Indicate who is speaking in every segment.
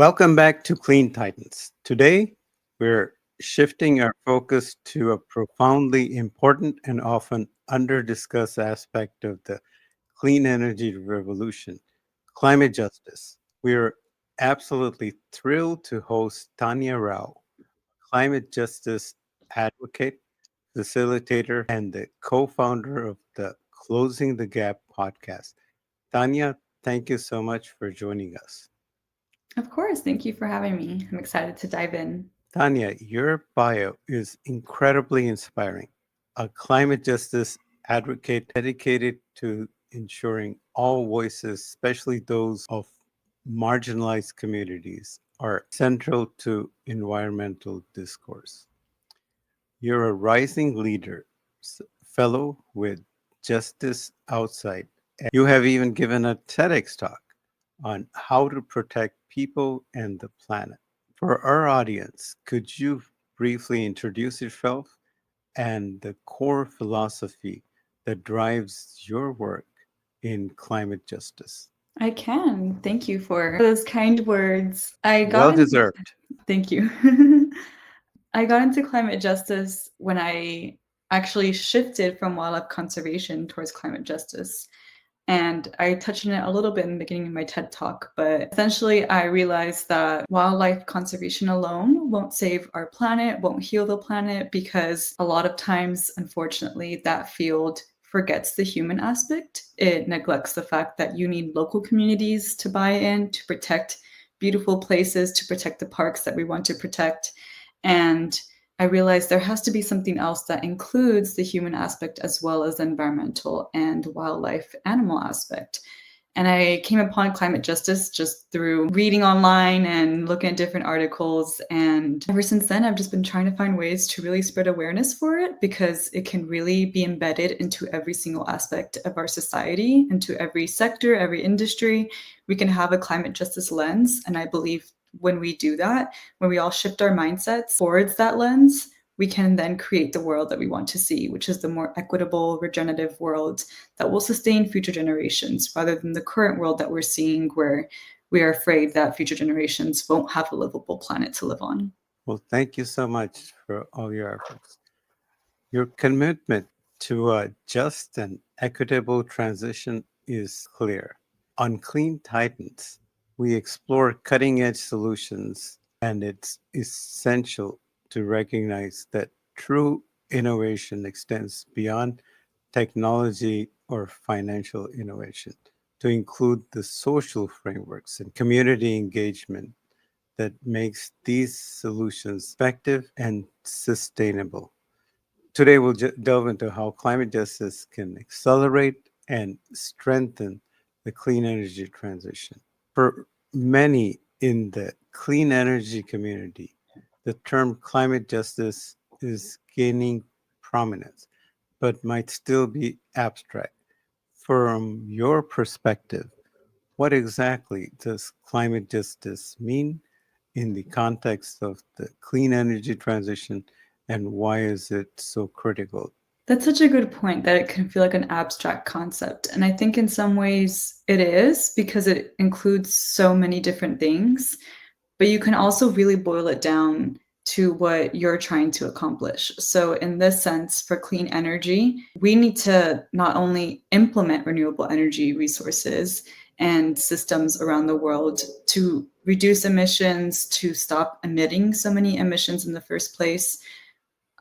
Speaker 1: Welcome back to Clean Titans. Today, we're shifting our focus to a profoundly important and often under-discussed aspect of the clean energy revolution, climate justice. We're absolutely thrilled to host Tania Roa, climate justice advocate, facilitator, and the co-founder of the Closing the Gap podcast. Tanya, thank you so much for joining us.
Speaker 2: Of course. Thank you for having me. I'm excited to dive in.
Speaker 1: Tanya, your bio is incredibly inspiring. A climate justice advocate dedicated to ensuring all voices, especially those of marginalized communities, are central to environmental discourse. You're a rising leader, fellow with Justice Outside. You have even given a TEDx talk on how to protect people and the planet. For our audience, could you briefly introduce yourself and the core philosophy that drives your work in climate justice?
Speaker 2: I can. Thank you for those kind words. I got
Speaker 1: Well
Speaker 2: into
Speaker 1: deserved.
Speaker 2: Thank you. I got into climate justice when I actually shifted from wildlife conservation towards climate justice. And I touched on it a little bit in the beginning of my TED talk, but essentially I realized that wildlife conservation alone won't save our planet, won't heal the planet, because a lot of times, unfortunately, that field forgets the human aspect. It neglects the fact that you need local communities to buy in, to protect beautiful places, to protect the parks that we want to protect. And I realized there has to be something else that includes the human aspect as well as the environmental and wildlife animal aspect. And I came upon climate justice just through reading online and looking at different articles. And ever since then, I've just been trying to find ways to really spread awareness for it because it can really be embedded into every single aspect of our society, into every sector, every industry. We can have a climate justice lens. And I believe when we do that, when we all shift our mindsets towards that lens, we can then create the world that we want to see, which is the more equitable, regenerative world that will sustain future generations rather than the current world that we're seeing where we are afraid that future generations won't have a livable planet to live on.
Speaker 1: Well, thank you so much for all your efforts. Your commitment to a just and equitable transition is clear. On Clean Titans, we explore cutting edge solutions, and it's essential to recognize that true innovation extends beyond technology or financial innovation to include the social frameworks and community engagement that makes these solutions effective and sustainable. Today, we'll delve into how climate justice can accelerate and strengthen the clean energy transition. For many in the clean energy community, the term climate justice is gaining prominence, but might still be abstract. From your perspective, what exactly does climate justice mean in the context of the clean energy transition, and why is it so critical?
Speaker 2: That's such a good point that it can feel like an abstract concept. And I think in some ways it is because it includes so many different things, but you can also really boil it down to what you're trying to accomplish. So, in this sense, for clean energy, we need to not only implement renewable energy resources and systems around the world to reduce emissions, to stop emitting so many emissions in the first place.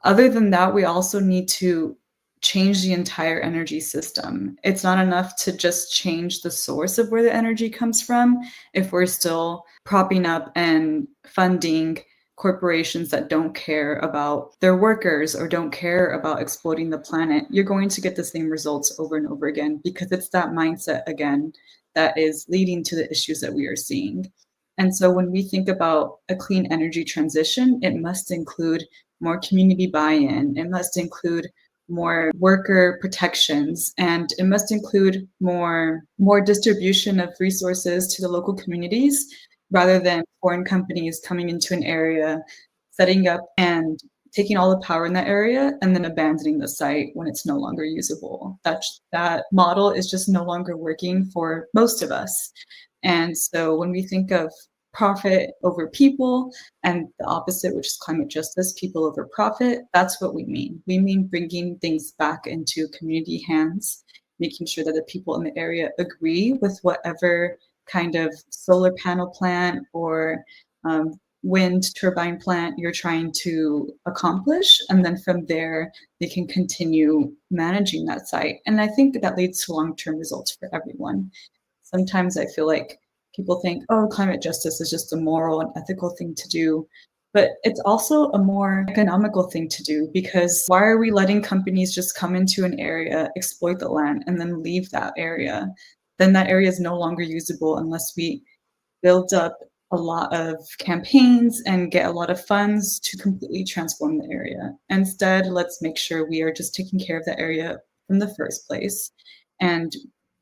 Speaker 2: Other than that, we also need to change the entire energy system. It's not enough to just change the source of where the energy comes from if we're still propping up and funding corporations that don't care about their workers or don't care about exploiting the planet. You're going to get the same results over and over again because it's that mindset again that is leading to the issues that we are seeing. And so when we think about a clean energy transition, it must include more community buy-in. It must include more worker protections, and it must include more distribution of resources to the local communities rather than foreign companies coming into an area, setting up and taking all the power in that area and then abandoning the site when it's no longer usable. That model is just no longer working for most of us. And so when we think of profit over people, and the opposite, which is climate justice, people over profit. That's what we mean. We mean bringing things back into community hands, making sure that the people in the area agree with whatever kind of solar panel plant or wind turbine plant you're trying to accomplish. And then from there, they can continue managing that site. And I think that leads to long term results for everyone. Sometimes I feel like people think, oh, climate justice is just a moral and ethical thing to do. But it's also a more economical thing to do, because why are we letting companies just come into an area, exploit the land, and then leave that area? Then that area is no longer usable unless we build up a lot of campaigns and get a lot of funds to completely transform the area. Instead, let's make sure we are just taking care of the area in the first place. And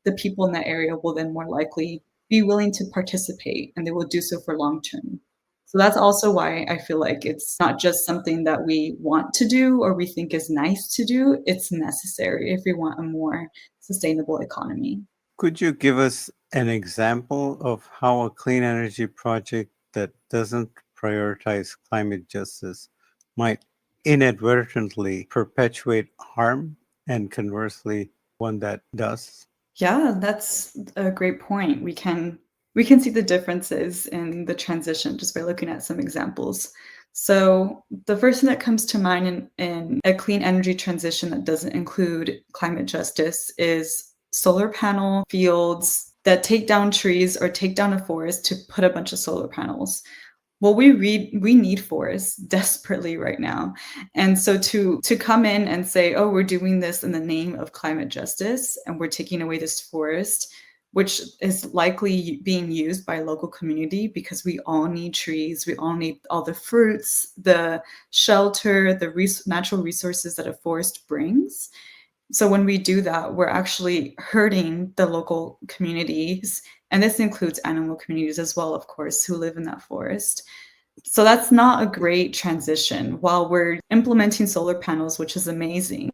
Speaker 2: the people in that area will then more likely be willing to participate, and they will do so for long term. So that's also why I feel like it's not just something that we want to do or we think is nice to do, it's necessary if we want a more sustainable economy.
Speaker 1: Could you give us an example of how a clean energy project that doesn't prioritize climate justice might inadvertently perpetuate harm, and conversely, one that does?
Speaker 2: Yeah, that's a great point. We can see the differences in the transition just by looking at some examples. So the first thing that comes to mind in a clean energy transition that doesn't include climate justice is solar panel fields that take down trees or take down a forest to put a bunch of solar panels. Well, we need forests desperately right now. And so to come in and say, "Oh, we're doing this in the name of climate justice, and we're taking away this forest," which is likely being used by a local community because we all need trees, we all need all the fruits, the shelter, the natural resources that a forest brings. So when we do that, we're actually hurting the local communities, and this includes animal communities as well, of course, who live in that forest. So that's not a great transition. While we're implementing solar panels, which is amazing,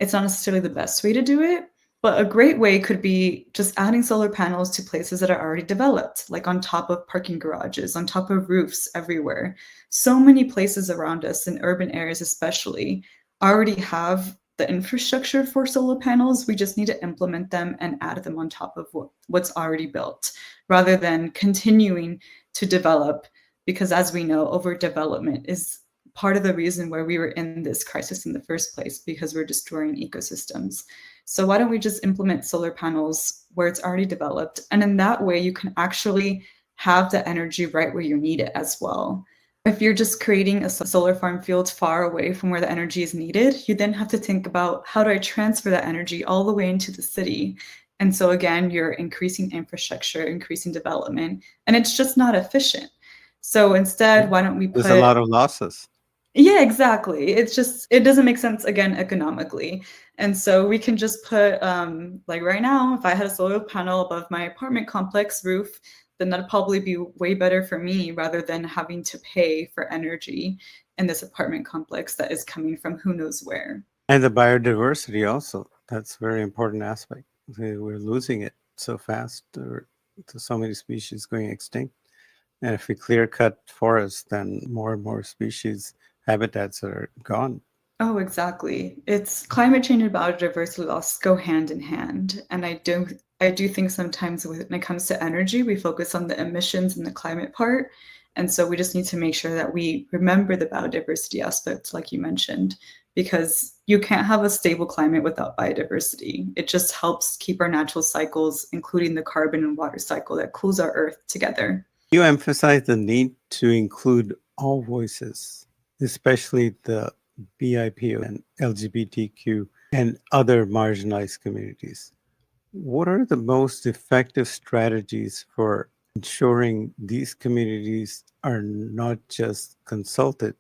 Speaker 2: it's not necessarily the best way to do it. But a great way could be just adding solar panels to places that are already developed, like on top of parking garages, on top of roofs everywhere. So many places around us, in urban areas especially, already have the infrastructure for solar panels. We just need to implement them and add them on top of what's already built, rather than continuing to develop, because as we know, overdevelopment is part of the reason why we were in this crisis in the first place, because we're destroying ecosystems. So why don't we just implement solar panels where it's already developed? And in that way, you can actually have the energy right where you need it as well. If you're just creating a solar farm field far away from where the energy is needed, you then have to think about, how do I transfer that energy all the way into the city? And so again, you're increasing infrastructure, increasing development, and it's just not efficient. So instead, why don't we
Speaker 1: There's a
Speaker 2: put,
Speaker 1: lot of losses.
Speaker 2: yeah, exactly. It's just, it doesn't make sense again economically. And so we can just put, like right now, if I had a solar panel above my apartment complex roof, then that'd probably be way better for me, rather than having to pay for energy in this apartment complex that is coming from who knows where.
Speaker 1: And the biodiversity also. That's a very important aspect. We're losing it so fast. There are so many species going extinct. And if we clear cut forests, then more and more species habitats are gone.
Speaker 2: Oh, exactly. It's climate change and biodiversity loss go hand in hand. And I do think sometimes when it comes to energy, we focus on the emissions and the climate part. And so we just need to make sure that we remember the biodiversity aspect, like you mentioned, because you can't have a stable climate without biodiversity. It just helps keep our natural cycles, including the carbon and water cycle that cools our earth, together.
Speaker 1: You emphasize the need to include all voices, especially the BIPO and LGBTQ and other marginalized communities. What are the most effective strategies for ensuring these communities are not just consulted,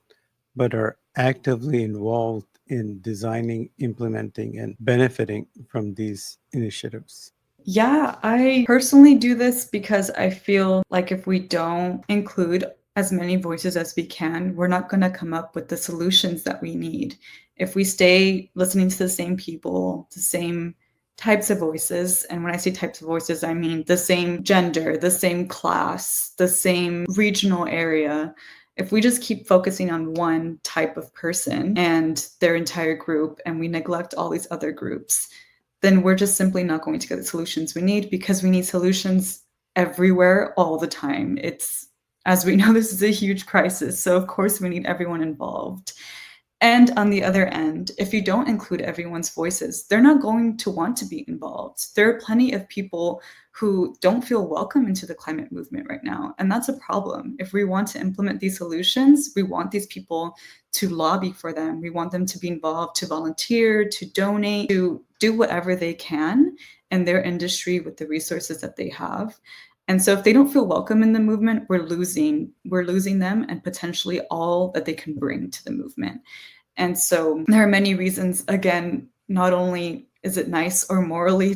Speaker 1: but are actively involved in designing, implementing, and benefiting from these initiatives?
Speaker 2: Yeah, I personally do this because I feel like if we don't include as many voices as we can, we're not going to come up with the solutions that we need. If we stay listening to the same people, the same types of voices. And when I say types of voices, I mean the same gender, the same class, the same regional area. If we just keep focusing on one type of person and their entire group, and we neglect all these other groups, then we're just simply not going to get the solutions we need, because we need solutions everywhere all the time. It's, as we know, this is a huge crisis. So of course we need everyone involved. And on the other end, if you don't include everyone's voices, they're not going to want to be involved. There are plenty of people who don't feel welcome into the climate movement right now. And that's a problem. If we want to implement these solutions, we want these people to lobby for them. We want them to be involved, to volunteer, to donate, to do whatever they can in their industry with the resources that they have. And so if they don't feel welcome in the movement, we're losing them and potentially all that they can bring to the movement. And so there are many reasons. Again, not only is it nice or morally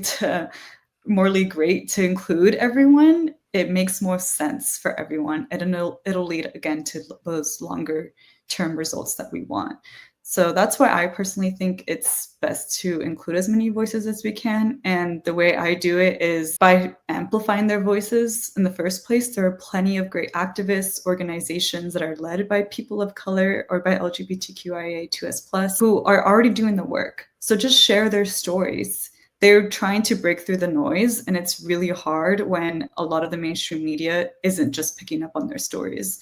Speaker 2: great to include everyone, it makes more sense for everyone, and it'll lead again to those longer term results that we want. So that's why I personally think it's best to include as many voices as we can. And the way I do it is by amplifying their voices in the first place. There are plenty of great activists, organizations that are led by people of color or by LGBTQIA2S+, who are already doing the work. So just share their stories. They're trying to break through the noise, and it's really hard when a lot of the mainstream media isn't just picking up on their stories.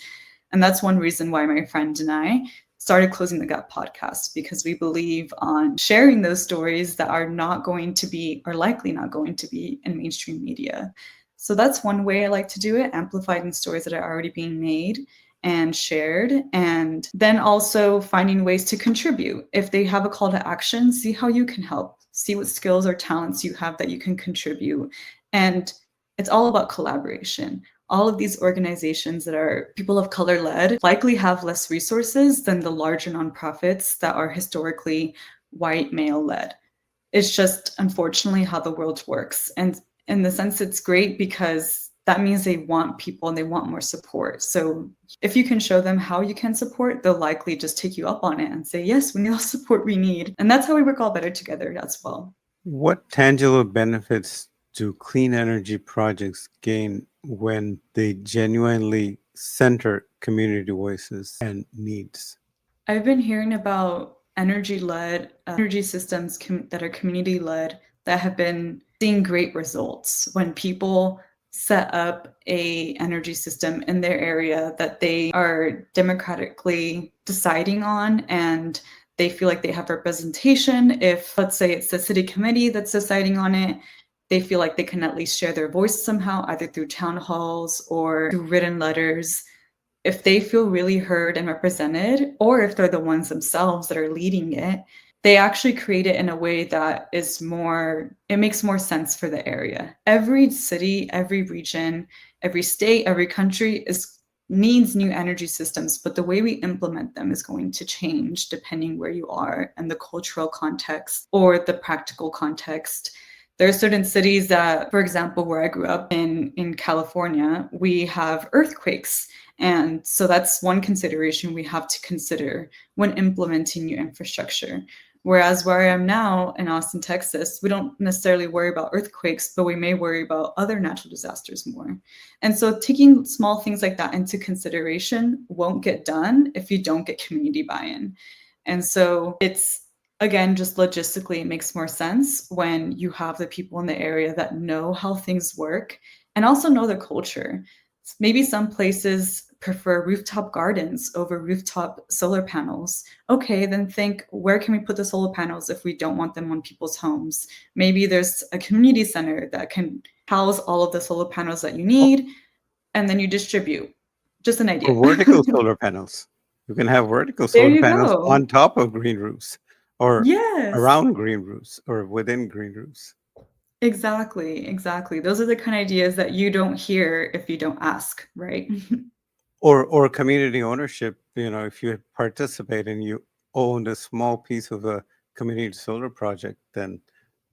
Speaker 2: And that's one reason why my friend and I started Closing the Gap podcast, because we believe on sharing those stories that are not going to be, or likely not going to be, in mainstream media. So that's one way I like to do it, amplifying stories that are already being made and shared, and then also finding ways to contribute. If they have a call to action, see how you can help, see what skills or talents you have that you can contribute. And it's all about collaboration. All of these organizations that are people of color led likely have less resources than the larger nonprofits that are historically white male led. It's just unfortunately how the world works. And in the sense, it's great because that means they want people and they want more support. So if you can show them how you can support, they'll likely just take you up on it and say, yes, we need all the support we need. And that's how we work all better together as well.
Speaker 1: What tangible benefits do clean energy projects gain when they genuinely center community voices and needs?
Speaker 2: I've been hearing about energy systems that are community led that have been seeing great results when people set up a energy system in their area that they are democratically deciding on, and they feel like they have representation. If, let's say, it's the city committee that's deciding on it, they feel like they can at least share their voice somehow, either through town halls or through written letters. If they feel really heard and represented, or if they're the ones themselves that are leading it, they actually create it in a way that is more, it makes more sense for the area. Every city, every region, every state, every country needs new energy systems, but the way we implement them is going to change depending where you are and the cultural context or the practical context. There are certain cities that, for example, where I grew up in California, we have earthquakes. And so that's one consideration we have to consider when implementing new infrastructure. Whereas where I am now in Austin, Texas, we don't necessarily worry about earthquakes, but we may worry about other natural disasters more. And so taking small things like that into consideration won't get done if you don't get community buy-in. And so it's, again, just logistically, it makes more sense when you have the people in the area that know how things work and also know their culture. Maybe some places prefer rooftop gardens over rooftop solar panels. Okay, then think, where can we put the solar panels if we don't want them on people's homes? Maybe there's a community center that can house all of the solar panels that you need, and then you distribute. Just an
Speaker 1: Or
Speaker 2: idea.
Speaker 1: vertical solar panels. You can have vertical
Speaker 2: There
Speaker 1: solar
Speaker 2: you
Speaker 1: panels
Speaker 2: go.
Speaker 1: on top of green roofs or
Speaker 2: Yes.
Speaker 1: around green roofs or within green roofs.
Speaker 2: Exactly. Those are the kind of ideas that you don't hear if you don't ask, right?
Speaker 1: Or community ownership, if you participate and you owned a small piece of a community solar project, then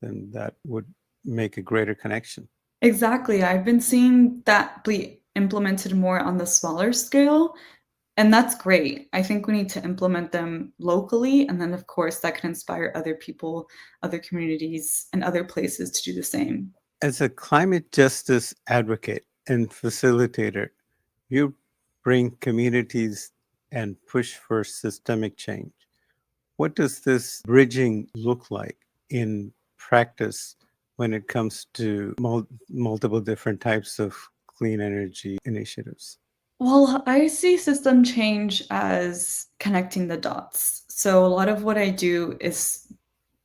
Speaker 1: that would make a greater connection.
Speaker 2: Exactly. I've been seeing that be implemented more on the smaller scale. And that's great. I think we need to implement them locally. And then, of course, that can inspire other people, other communities, and other places to do the same.
Speaker 1: As a climate justice advocate and facilitator, you bring communities and push for systemic change. What does this bridging look like in practice when it comes to multiple different types of clean energy initiatives?
Speaker 2: Well, I see system change as connecting the dots. So a lot of what I do is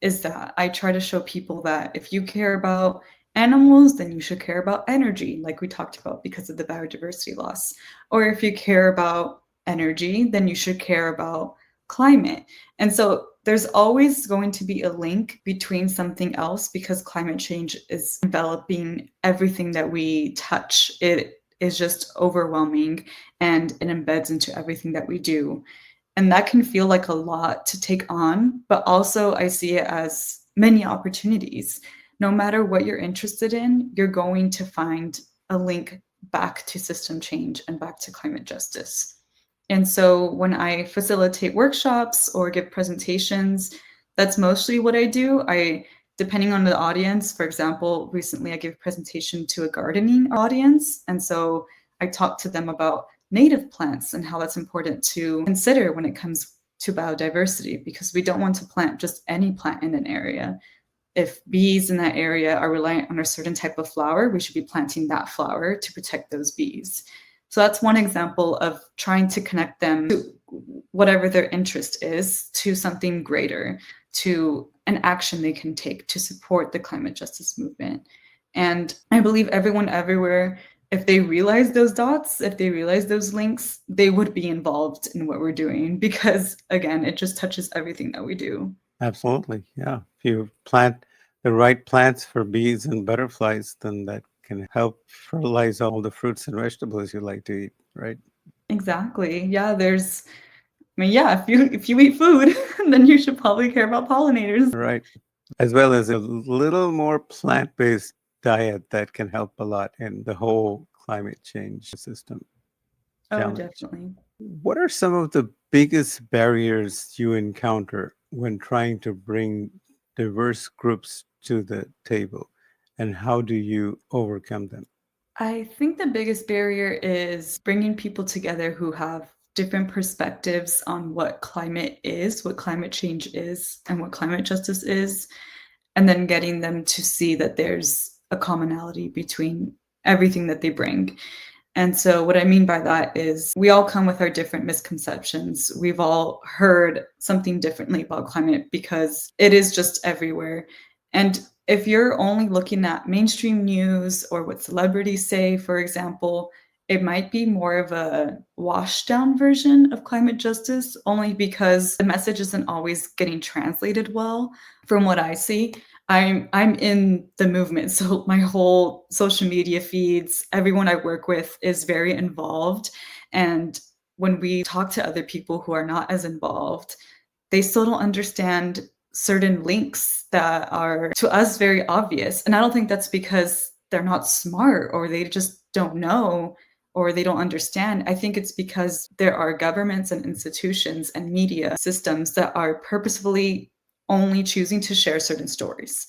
Speaker 2: that I try to show people that if you care about animals, then you should care about energy, like we talked about because of the biodiversity loss. Or if you care about energy, then you should care about climate. And so there's always going to be a link between something else because climate change is enveloping everything that we touch. It is just overwhelming and it embeds into everything that we do. And that can feel like a lot to take on, but also I see it as many opportunities. No matter what you're interested in, you're going to find a link back to system change and back to climate justice. And so when I facilitate workshops or give presentations, that's mostly what I do. Depending on the audience, for example, recently I gave a presentation to a gardening audience. And so I talked to them about native plants and how that's important to consider when it comes to biodiversity, because we don't want to plant just any plant in an area. If bees in that area are reliant on a certain type of flower, we should be planting that flower to protect those bees. So that's one example of trying to connect them to whatever their interest is to something greater, to an action they can take to support the climate justice movement. And I believe everyone everywhere, if they realize those dots, if they realize those links, they would be involved in what we're doing because, again, it just touches everything that we do.
Speaker 1: Absolutely. Yeah. If you plant the right plants for bees and butterflies, then that can help fertilize all the fruits and vegetables you like to eat, right?
Speaker 2: Exactly. Yeah, if you eat food, then you should probably care about pollinators.
Speaker 1: Right. As well as a little more plant based diet that can help a lot in the whole climate change system
Speaker 2: Oh,
Speaker 1: challenge.
Speaker 2: definitely.
Speaker 1: What are some of the biggest barriers you encounter when trying to bring diverse groups to the table, and how do you overcome them?
Speaker 2: I think the biggest barrier is bringing people together who have different perspectives on what climate is, what climate change is, and what climate justice is, and then getting them to see that there's a commonality between everything that they bring. And so, what I mean by that is we all come with our different misconceptions. We've all heard something differently about climate because it is just everywhere. And if you're only looking at mainstream news or what celebrities say, for example, it might be more of a washed down version of climate justice, only because the message isn't always getting translated well from what I see. I'm in the movement, so my whole social media feeds, everyone I work with is very involved, and when we talk to other people who are not as involved, they still don't understand certain links that are to us very obvious. And I don't think that's because they're not smart or they just don't know or they don't understand. I think it's because there are governments and institutions and media systems that are purposefully only choosing to share certain stories.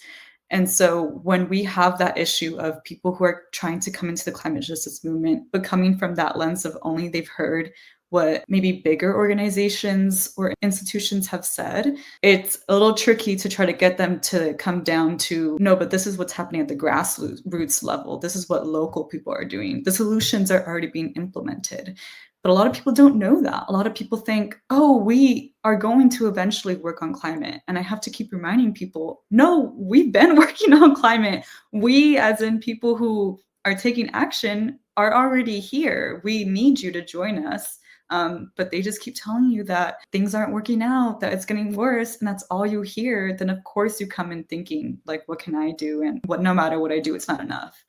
Speaker 2: And so when we have that issue of people who are trying to come into the climate justice movement, but coming from that lens of only they've heard what maybe bigger organizations or institutions have said, it's a little tricky to try to get them to come down to, no, but this is what's happening at the grassroots level. This is what local people are doing. The solutions are already being implemented. But a lot of people don't know that. A lot of people think, oh, we are going to eventually work on climate. And I have to keep reminding people, no, we've been working on climate. We, as in people who are taking action, are already here. We need you to join us. But they just keep telling you that things aren't working out, that it's getting worse, and that's all you hear. Then, of course, you come in thinking, like, what can I do? And no matter what I do, it's not enough.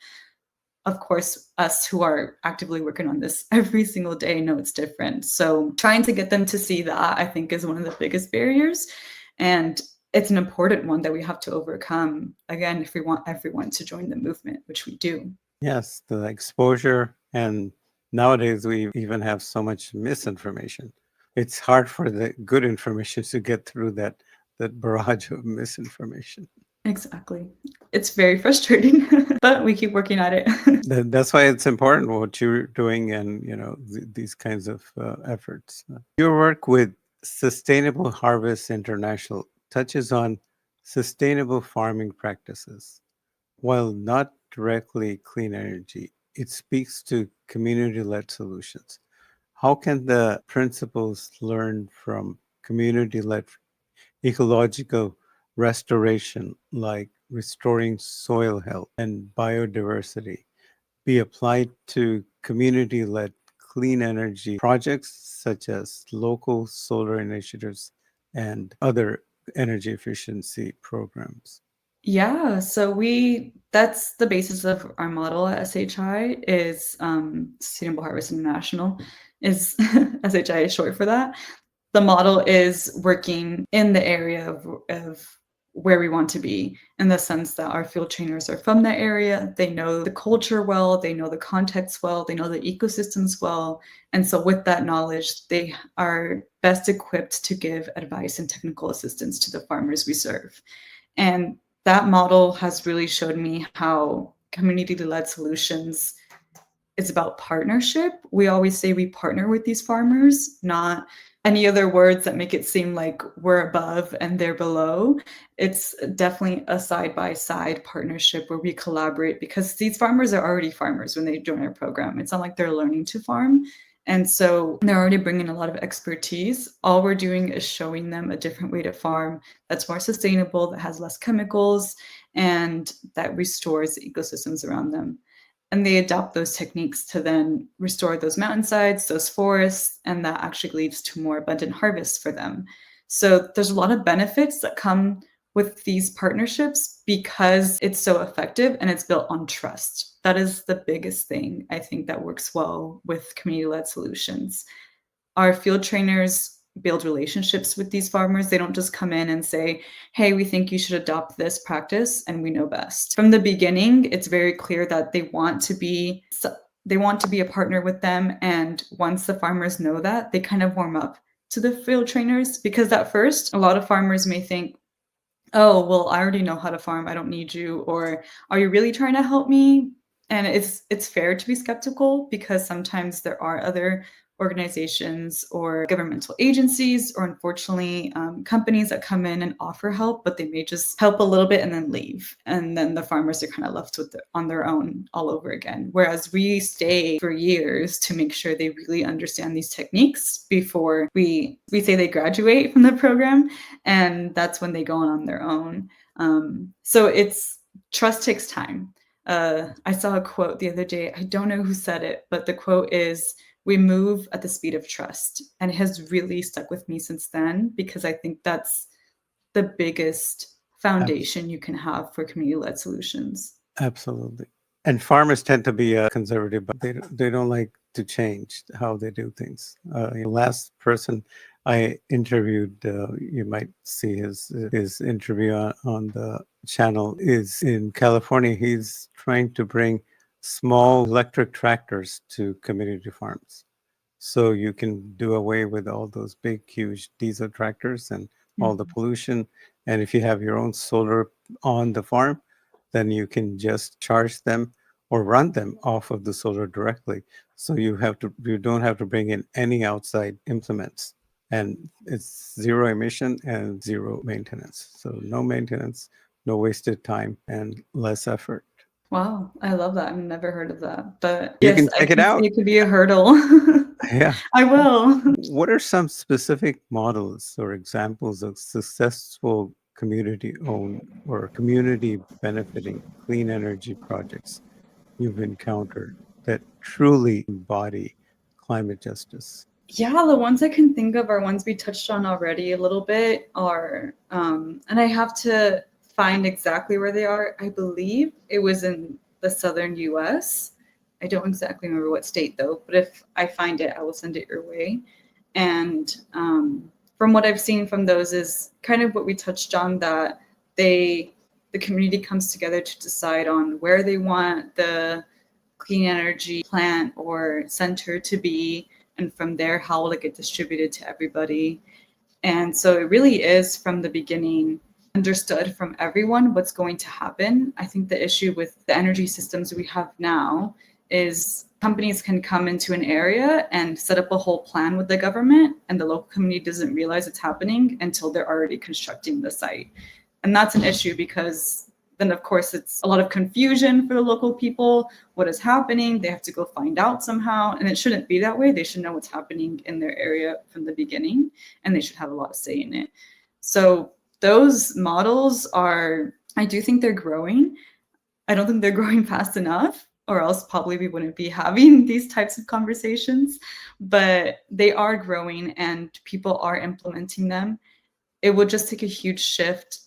Speaker 2: Of course, us who are actively working on this every single day know it's different. So trying to get them to see that, I think, is one of the biggest barriers. And it's an important one that we have to overcome, again, if we want everyone to join the movement, which we do.
Speaker 1: Yes, the exposure and Nowadays, we even have so much misinformation. It's hard for the good information to get through that barrage of misinformation.
Speaker 2: Exactly. It's very frustrating, but we keep working at it.
Speaker 1: That's why it's important what you're doing, and these kinds of efforts. Your work with Sustainable Harvest International touches on sustainable farming practices. While not directly clean energy, it speaks to community-led solutions. How can the principles learned from community-led ecological restoration, like restoring soil health and biodiversity, be applied to community led clean energy projects such as local solar initiatives and other energy efficiency programs?
Speaker 2: Yeah, so that's the basis of our model at SHI is Sustainable Harvest International is SHI is short for that. The model is working in the area of where we want to be, in the sense that our field trainers are from that area. They know the culture well, they know the context well, they know the ecosystems well. And so, with that knowledge, they are best equipped to give advice and technical assistance to the farmers we serve. And that model has really showed me how community led solutions is about partnership. We always say we partner with these farmers, not any other words that make it seem like we're above and they're below. It's definitely a side by side partnership where we collaborate, because these farmers are already farmers when they join our program. It's not like they're learning to farm. And so they're already bringing a lot of expertise. All we're doing is showing them a different way to farm that's more sustainable, that has less chemicals, and that restores the ecosystems around them. And they adopt those techniques to then restore those mountainsides, those forests, and that actually leads to more abundant harvests for them. So there's a lot of benefits that come with these partnerships because it's so effective and it's built on trust. That is the biggest thing I think that works well with community-led solutions. Our field trainers build relationships with these farmers. They don't just come in and say, hey, we think you should adopt this practice and we know best. From the beginning, it's very clear that they want to be a partner with them. And once the farmers know that, they kind of warm up to the field trainers, because at first, a lot of farmers may think, oh, well, I already know how to farm, I don't need you, or are you really trying to help me? And it's fair to be skeptical, because sometimes there are other organizations or governmental agencies, or unfortunately companies that come in and offer help, but they may just help a little bit and then leave, and then the farmers are kind of left on their own all over again. Whereas we stay for years to make sure they really understand these techniques before we say they graduate from the program, and that's when they go on their own. So it's trust takes time. I saw a quote the other day. I don't know who said it, but the quote is, we move at the speed of trust. And it has really stuck with me since then, because I think that's the biggest foundation you can have for community-led solutions.
Speaker 1: Absolutely. And farmers tend to be conservative, but they don't like to change how they do things. The last person I interviewed, you might see his interview on the channel, is in California. He's trying to bring small electric tractors to community farms, so you can do away with all those big, huge diesel tractors and all the pollution. And if you have your own solar on the farm, then you can just charge them or run them off of the solar directly. So you don't have to bring in any outside implements. And it's zero emission and zero maintenance. So no maintenance, no wasted time, and less effort.
Speaker 2: Wow, I love that. I've never heard of that. But
Speaker 1: You
Speaker 2: yes,
Speaker 1: can
Speaker 2: I
Speaker 1: check it
Speaker 2: can see
Speaker 1: out.
Speaker 2: it could be a hurdle.
Speaker 1: Yeah.
Speaker 2: I will.
Speaker 1: What are some specific models or examples of successful community owned or community benefiting clean energy projects you've encountered that truly embody climate justice?
Speaker 2: Yeah, the ones I can think of are ones we touched on already a little bit, and I have to find exactly where they are. I believe it was in the southern US. I don't exactly remember what state though, but if I find it, I will send it your way. And from what I've seen from those is kind of what we touched on, that the community comes together to decide on where they want the clean energy plant or center to be, and from there, how will it get distributed to everybody? And so it really is from the beginning understood from everyone what's going to happen. I think the issue with the energy systems we have now is companies can come into an area and set up a whole plan with the government, and the local community doesn't realize it's happening until they're already constructing the site. And that's an issue because then, of course, it's a lot of confusion for the local people. What is happening? They have to go find out somehow. And it shouldn't be that way. They should know what's happening in their area from the beginning, and they should have a lot of say in it. So those models are, I do think they're growing. I don't think they're growing fast enough, or else probably we wouldn't be having these types of conversations. But they are growing and people are implementing them. It would just take a huge shift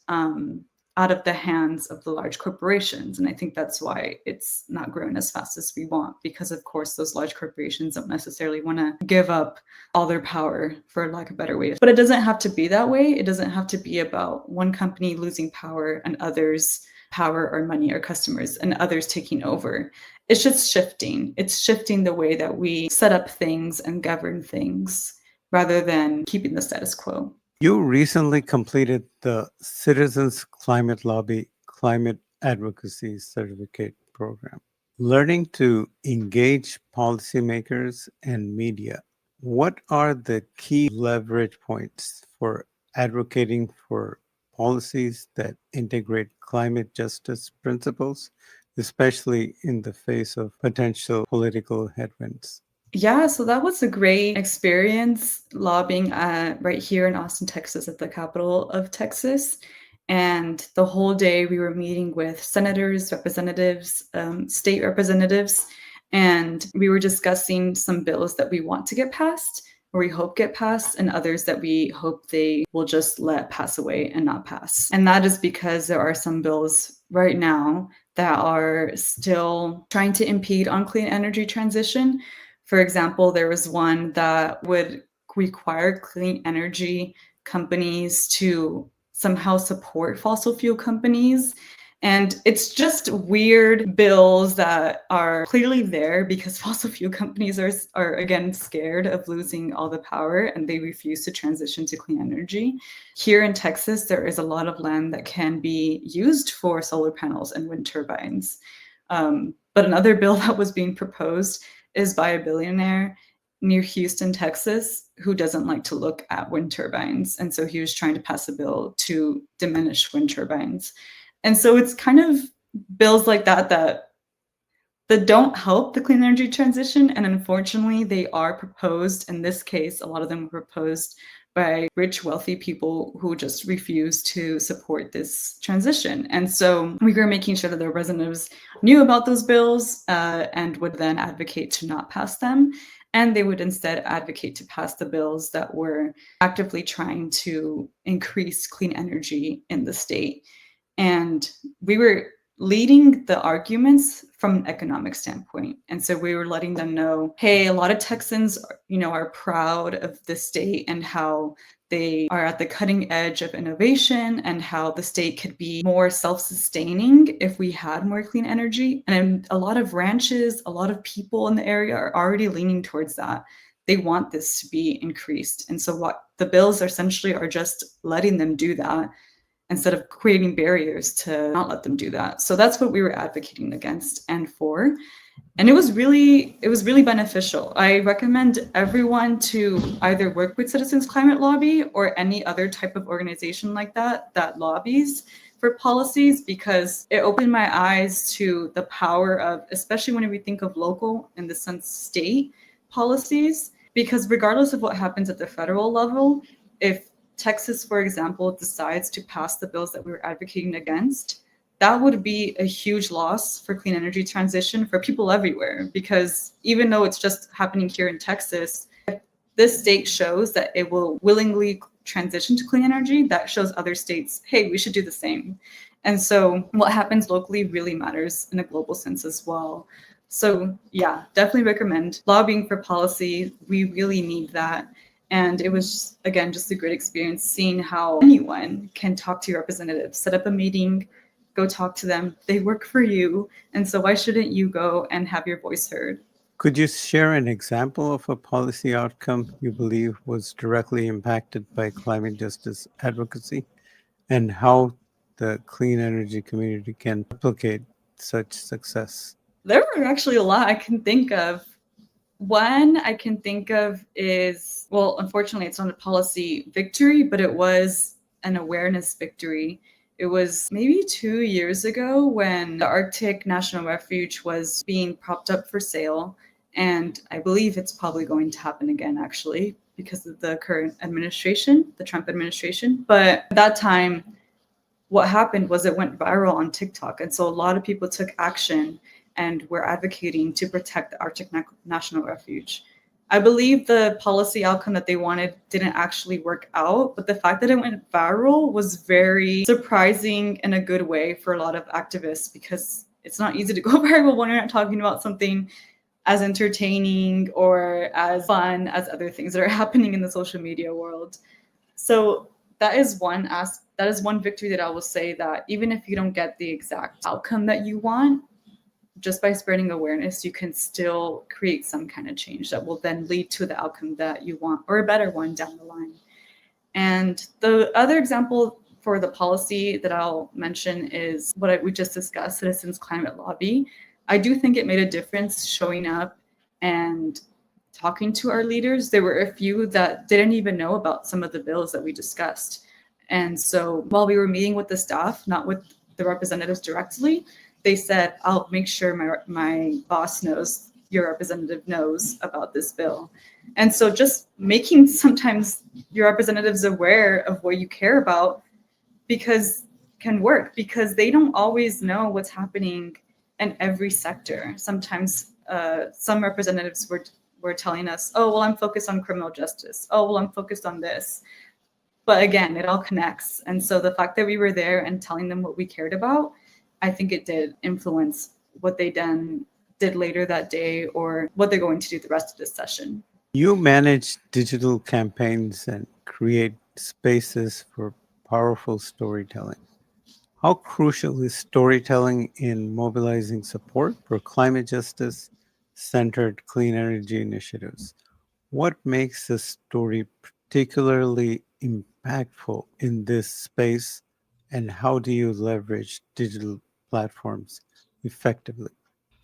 Speaker 2: out of the hands of the large corporations. And I think that's why it's not growing as fast as we want, because of course those large corporations don't necessarily want to give up all their power, for lack of a better way. But it doesn't have to be that way. It doesn't have to be about one company losing power and others power or money or customers and others taking over. It's just shifting. It's shifting the way that we set up things and govern things rather than keeping the status quo.
Speaker 1: You recently completed the Citizens Climate Lobby Climate Advocacy Certificate Program. Learning to engage policymakers and media. What are the key leverage points for advocating for policies that integrate climate justice principles, especially in the face of potential political headwinds?
Speaker 2: Yeah, so that was a great experience lobbying right here in Austin, Texas, at the capital of Texas. And the whole day we were meeting with senators, representatives, state representatives, and we were discussing some bills that we want to get passed, or we hope get passed, and others that we hope they will just let pass away and not pass. And that is because there are some bills right now that are still trying to impede on clean energy transition. For example, there was one that would require clean energy companies to somehow support fossil fuel companies. And it's just weird bills that are clearly there because fossil fuel companies are again scared of losing all the power, and they refuse to transition to clean energy. Here in Texas, there is a lot of land that can be used for solar panels and wind turbines. But another bill that was being proposed is by a billionaire near Houston, Texas, who doesn't like to look at wind turbines. And so he was trying to pass a bill to diminish wind turbines. And so it's kind of bills like that don't help the clean energy transition. And unfortunately, they are proposed. In this case, a lot of them were proposed by rich, wealthy people who just refuse to support this transition. And so we were making sure that the representatives knew about those bills and would then advocate to not pass them. And they would instead advocate to pass the bills that were actively trying to increase clean energy in the state. And we were leading the arguments from an economic standpoint. And so we were letting them know, hey, a lot of Texans, are proud of the state and how they are at the cutting edge of innovation and how the state could be more self-sustaining if we had more clean energy. And a lot of ranches, a lot of people in the area are already leaning towards that. They want this to be increased. And so what the bills essentially are just letting them do that, instead of creating barriers to not let them do that. So that's what we were advocating against and for. And it was really beneficial. I recommend everyone to either work with Citizens Climate Lobby or any other type of organization like that lobbies for policies, because it opened my eyes to the power of, especially when we think of local, in the sense state policies, because regardless of what happens at the federal level, if Texas, for example, decides to pass the bills that we were advocating against, that would be a huge loss for clean energy transition for people everywhere. Because even though it's just happening here in Texas, if this state shows that it will willingly transition to clean energy, that shows other states, hey, we should do the same. And so what happens locally really matters in a global sense as well. So yeah, definitely recommend lobbying for policy. We really need that. And it was, again, just a great experience seeing how anyone can talk to your representative, set up a meeting, go talk to them. They work for you. And so why shouldn't you go and have your voice heard?
Speaker 1: Could you share an example of a policy outcome you believe was directly impacted by climate justice advocacy and how the clean energy community can replicate such success?
Speaker 2: There are actually a lot I can think of. One I can think of is, well, unfortunately, it's not a policy victory, but it was an awareness victory. It was maybe 2 years ago when the Arctic National Refuge was being propped up for sale. And I believe it's probably going to happen again, actually, because of the current administration, the Trump administration. But at that time, what happened was it went viral on TikTok. And so a lot of people took action and were advocating to protect the Arctic National Refuge. I believe the policy outcome that they wanted didn't actually work out, but the fact that it went viral was very surprising in a good way for a lot of activists, because it's not easy to go viral when you're not talking about something as entertaining or as fun as other things that are happening in the social media world. So that is one victory that I will say, that even if you don't get the exact outcome that you want, just by spreading awareness, you can still create some kind of change that will then lead to the outcome that you want, or a better one down the line. And the other example for the policy that I'll mention is what we just discussed, Citizens Climate Lobby. I do think it made a difference showing up and talking to our leaders. There were a few that didn't even know about some of the bills that we discussed. And so while we were meeting with the staff, not with the representatives directly, they said, I'll make sure my boss knows, your representative knows about this bill. And so just making sometimes your representatives aware of what you care about can work, because they don't always know what's happening in every sector. Sometimes some representatives were telling us, oh, well, I'm focused on criminal justice. Oh, well, I'm focused on this. But again, it all connects. And so the fact that we were there and telling them what we cared about, I think it did influence what they did later that day, or what they're going to do the rest of this session.
Speaker 1: You manage digital campaigns and create spaces for powerful storytelling. How crucial is storytelling in mobilizing support for climate justice centered clean energy initiatives? What makes a story particularly impactful in this space, and how do you leverage digital platforms effectively?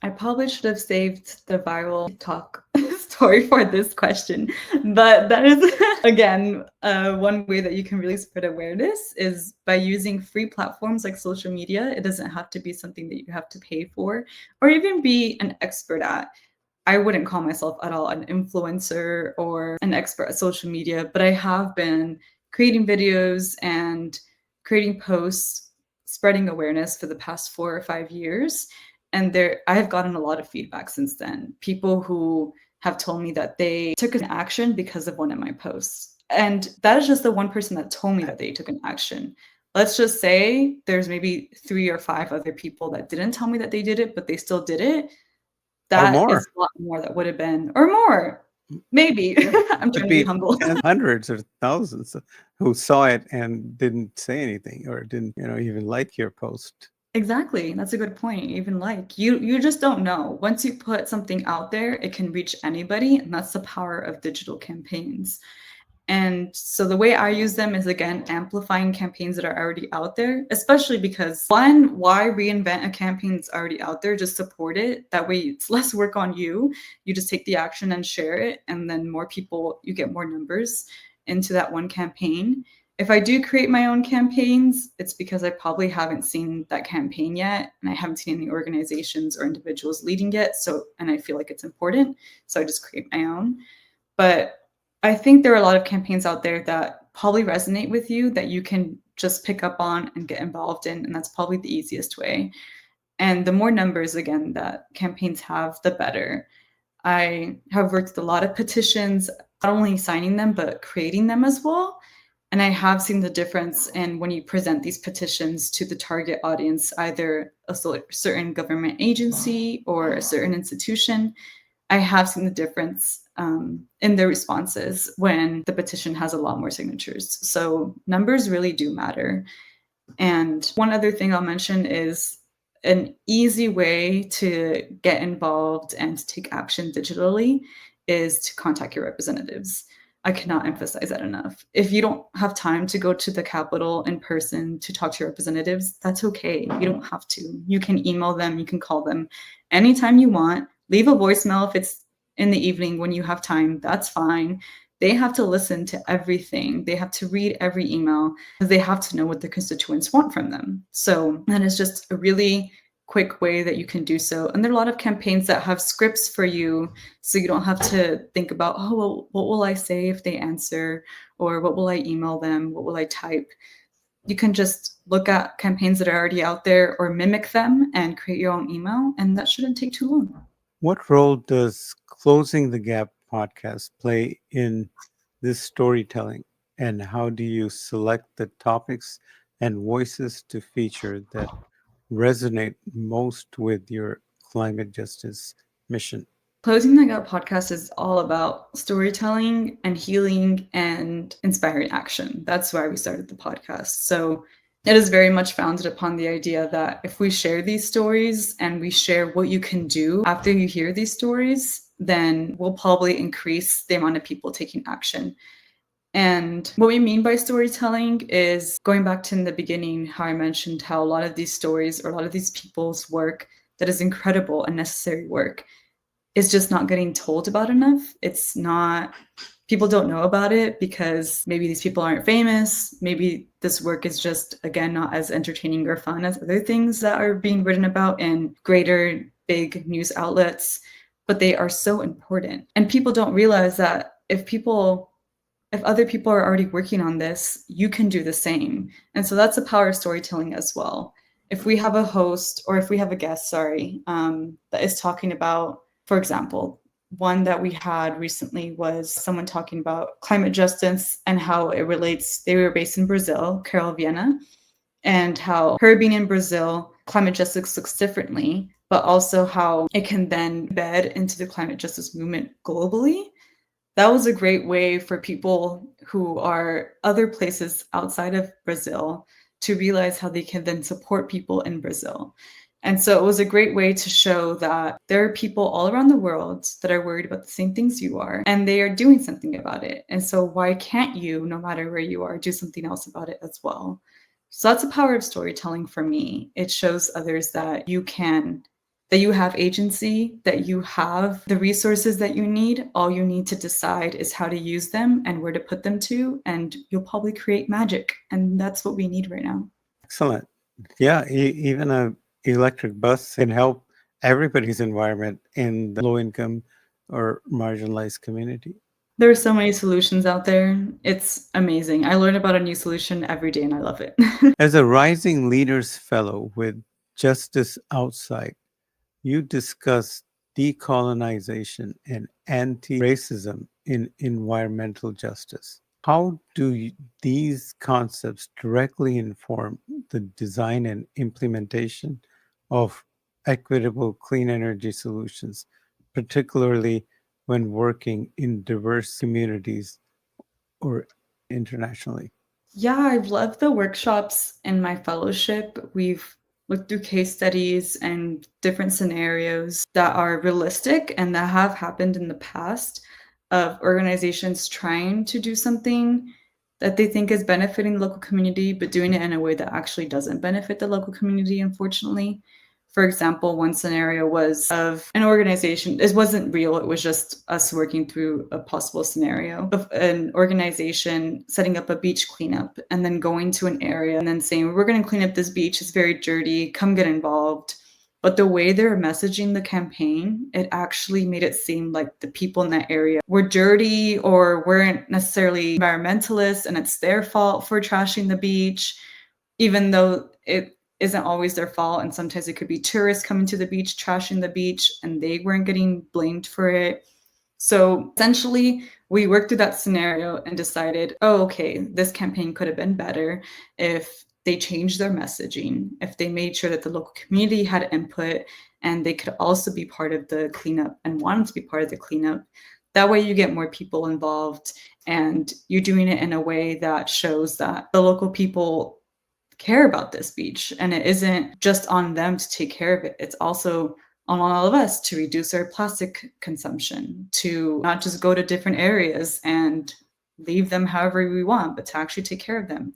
Speaker 2: I probably should have saved the viral talk story for this question, but that is, again, one way that you can really spread awareness is by using free platforms like social media. It doesn't have to be something that you have to pay for or even be an expert at. I wouldn't call myself at all an influencer or an expert at social media, but I have been creating videos and creating posts, spreading awareness for the past 4 or 5 years. And I have gotten a lot of feedback since then. People who have told me that they took an action because of one of my posts. And that is just the one person that told me that they took an action. Let's just say there's maybe 3 or 5 other people that didn't tell me that they did it, but they still did it.
Speaker 1: Or
Speaker 2: That
Speaker 1: more.
Speaker 2: is a lot more that would have been, or more, maybe. I'm
Speaker 1: Could
Speaker 2: trying to be
Speaker 1: be
Speaker 2: humble.
Speaker 1: hundreds or thousands who saw it and didn't say anything or didn't, even like your post.
Speaker 2: Exactly. That's a good point. Even like you just don't know. Once you put something out there, it can reach anybody, and that's the power of digital campaigns. And so the way I use them is, again, amplifying campaigns that are already out there, especially because, one, why reinvent a campaign that's already out there? Just support it. That way it's less work on you. You just take the action and share it. And then you get more numbers into that one campaign. If I do create my own campaigns, it's because I probably haven't seen that campaign yet, and I haven't seen any organizations or individuals leading it. And I feel like it's important. So I just create my own. But I think there are a lot of campaigns out there that probably resonate with you that you can just pick up on and get involved in. And that's probably the easiest way. And the more numbers, again, that campaigns have, the better. I have worked with a lot of petitions, not only signing them, but creating them as well. And I have seen the difference in when you present these petitions to the target audience, either a certain government agency or a certain institution. I have seen the difference in their responses when the petition has a lot more signatures. So numbers really do matter. And one other thing I'll mention is an easy way to get involved and to take action digitally is to contact your representatives. I cannot emphasize that enough. If you don't have time to go to the Capitol in person to talk to your representatives, that's okay. You don't have to. You can email them, you can call them anytime you want. Leave a voicemail if it's in the evening when you have time, that's fine. They have to listen to everything. They have to read every email because they have to know what the constituents want from them. So that is just a really quick way that you can do so. And there are a lot of campaigns that have scripts for you, so you don't have to think about, oh, well, what will I say if they answer? Or what will I email them? What will I type? You can just look at campaigns that are already out there or mimic them and create your own email, and that shouldn't take too long.
Speaker 1: What role does Closing the Gap podcast play in this storytelling? And how do you select the topics and voices to feature that resonate most with your climate justice mission?
Speaker 2: Closing the Gap podcast is all about storytelling and healing and inspiring action. That's why we started the podcast. So it is very much founded upon the idea that if we share these stories and we share what you can do after you hear these stories, then we'll probably increase the amount of people taking action. And what we mean by storytelling is going back to in the beginning, how I mentioned how a lot of these stories or a lot of these people's work that is incredible and necessary work is just not getting told about enough. It's not, people don't know about it because maybe these people aren't famous. Maybe this work is just, again, not as entertaining or fun as other things that are being written about in greater big news outlets, but they are so important. And people don't realize that if other people are already working on this, you can do the same. And so that's the power of storytelling as well. If we have a host or if we have a guest, that is talking about, for example, one that we had recently was someone talking about climate justice and how it relates. They were based in Brazil, Carol Viena, and how her being in Brazil, climate justice looks differently, but also how it can then embed into the climate justice movement globally. That was a great way for people who are other places outside of Brazil to realize how they can then support people in Brazil. And so it was a great way to show that there are people all around the world that are worried about the same things you are, and they are doing something about it. And so why can't you, no matter where you are, do something else about it as well? So that's the power of storytelling for me. It shows others that you can, that you have agency, that you have the resources that you need. All you need to decide is how to use them and where to put them to, and you'll probably create magic. And that's what we need right now.
Speaker 1: Excellent. Yeah, even a electric bus can help everybody's environment in the low income or marginalized community.
Speaker 2: There are so many solutions out there. It's amazing. I learn about a new solution every day and I love it.
Speaker 1: As a Rising Leaders Fellow with Justice Outside, you discuss decolonization and anti racism in environmental justice. How do these concepts directly inform the design and implementation of equitable clean energy solutions, particularly when working in diverse communities or internationally?
Speaker 2: Yeah, I've loved the workshops in my fellowship. We've looked through case studies and different scenarios that are realistic and that have happened in the past of organizations trying to do something that they think is benefiting the local community, but doing it in a way that actually doesn't benefit the local community, unfortunately. For example, one scenario was of an organization. It wasn't real. It was just us working through a possible scenario of an organization setting up a beach cleanup and then going to an area and then saying, we're going to clean up this beach. It's very dirty. Come get involved. But the way they were messaging the campaign, it actually made it seem like the people in that area were dirty or weren't necessarily environmentalists and it's their fault for trashing the beach, even though it isn't always their fault. And sometimes it could be tourists coming to the beach, trashing the beach, and they weren't getting blamed for it. So essentially, we worked through that scenario and decided, oh, okay, this campaign could have been better if they changed their messaging, if they made sure that the local community had input and they could also be part of the cleanup and wanted to be part of the cleanup. That way you get more people involved and you're doing it in a way that shows that the local people care about this beach. And it isn't just on them to take care of it, it's also on all of us to reduce our plastic consumption, to not just go to different areas and leave them however we want, but to actually take care of them.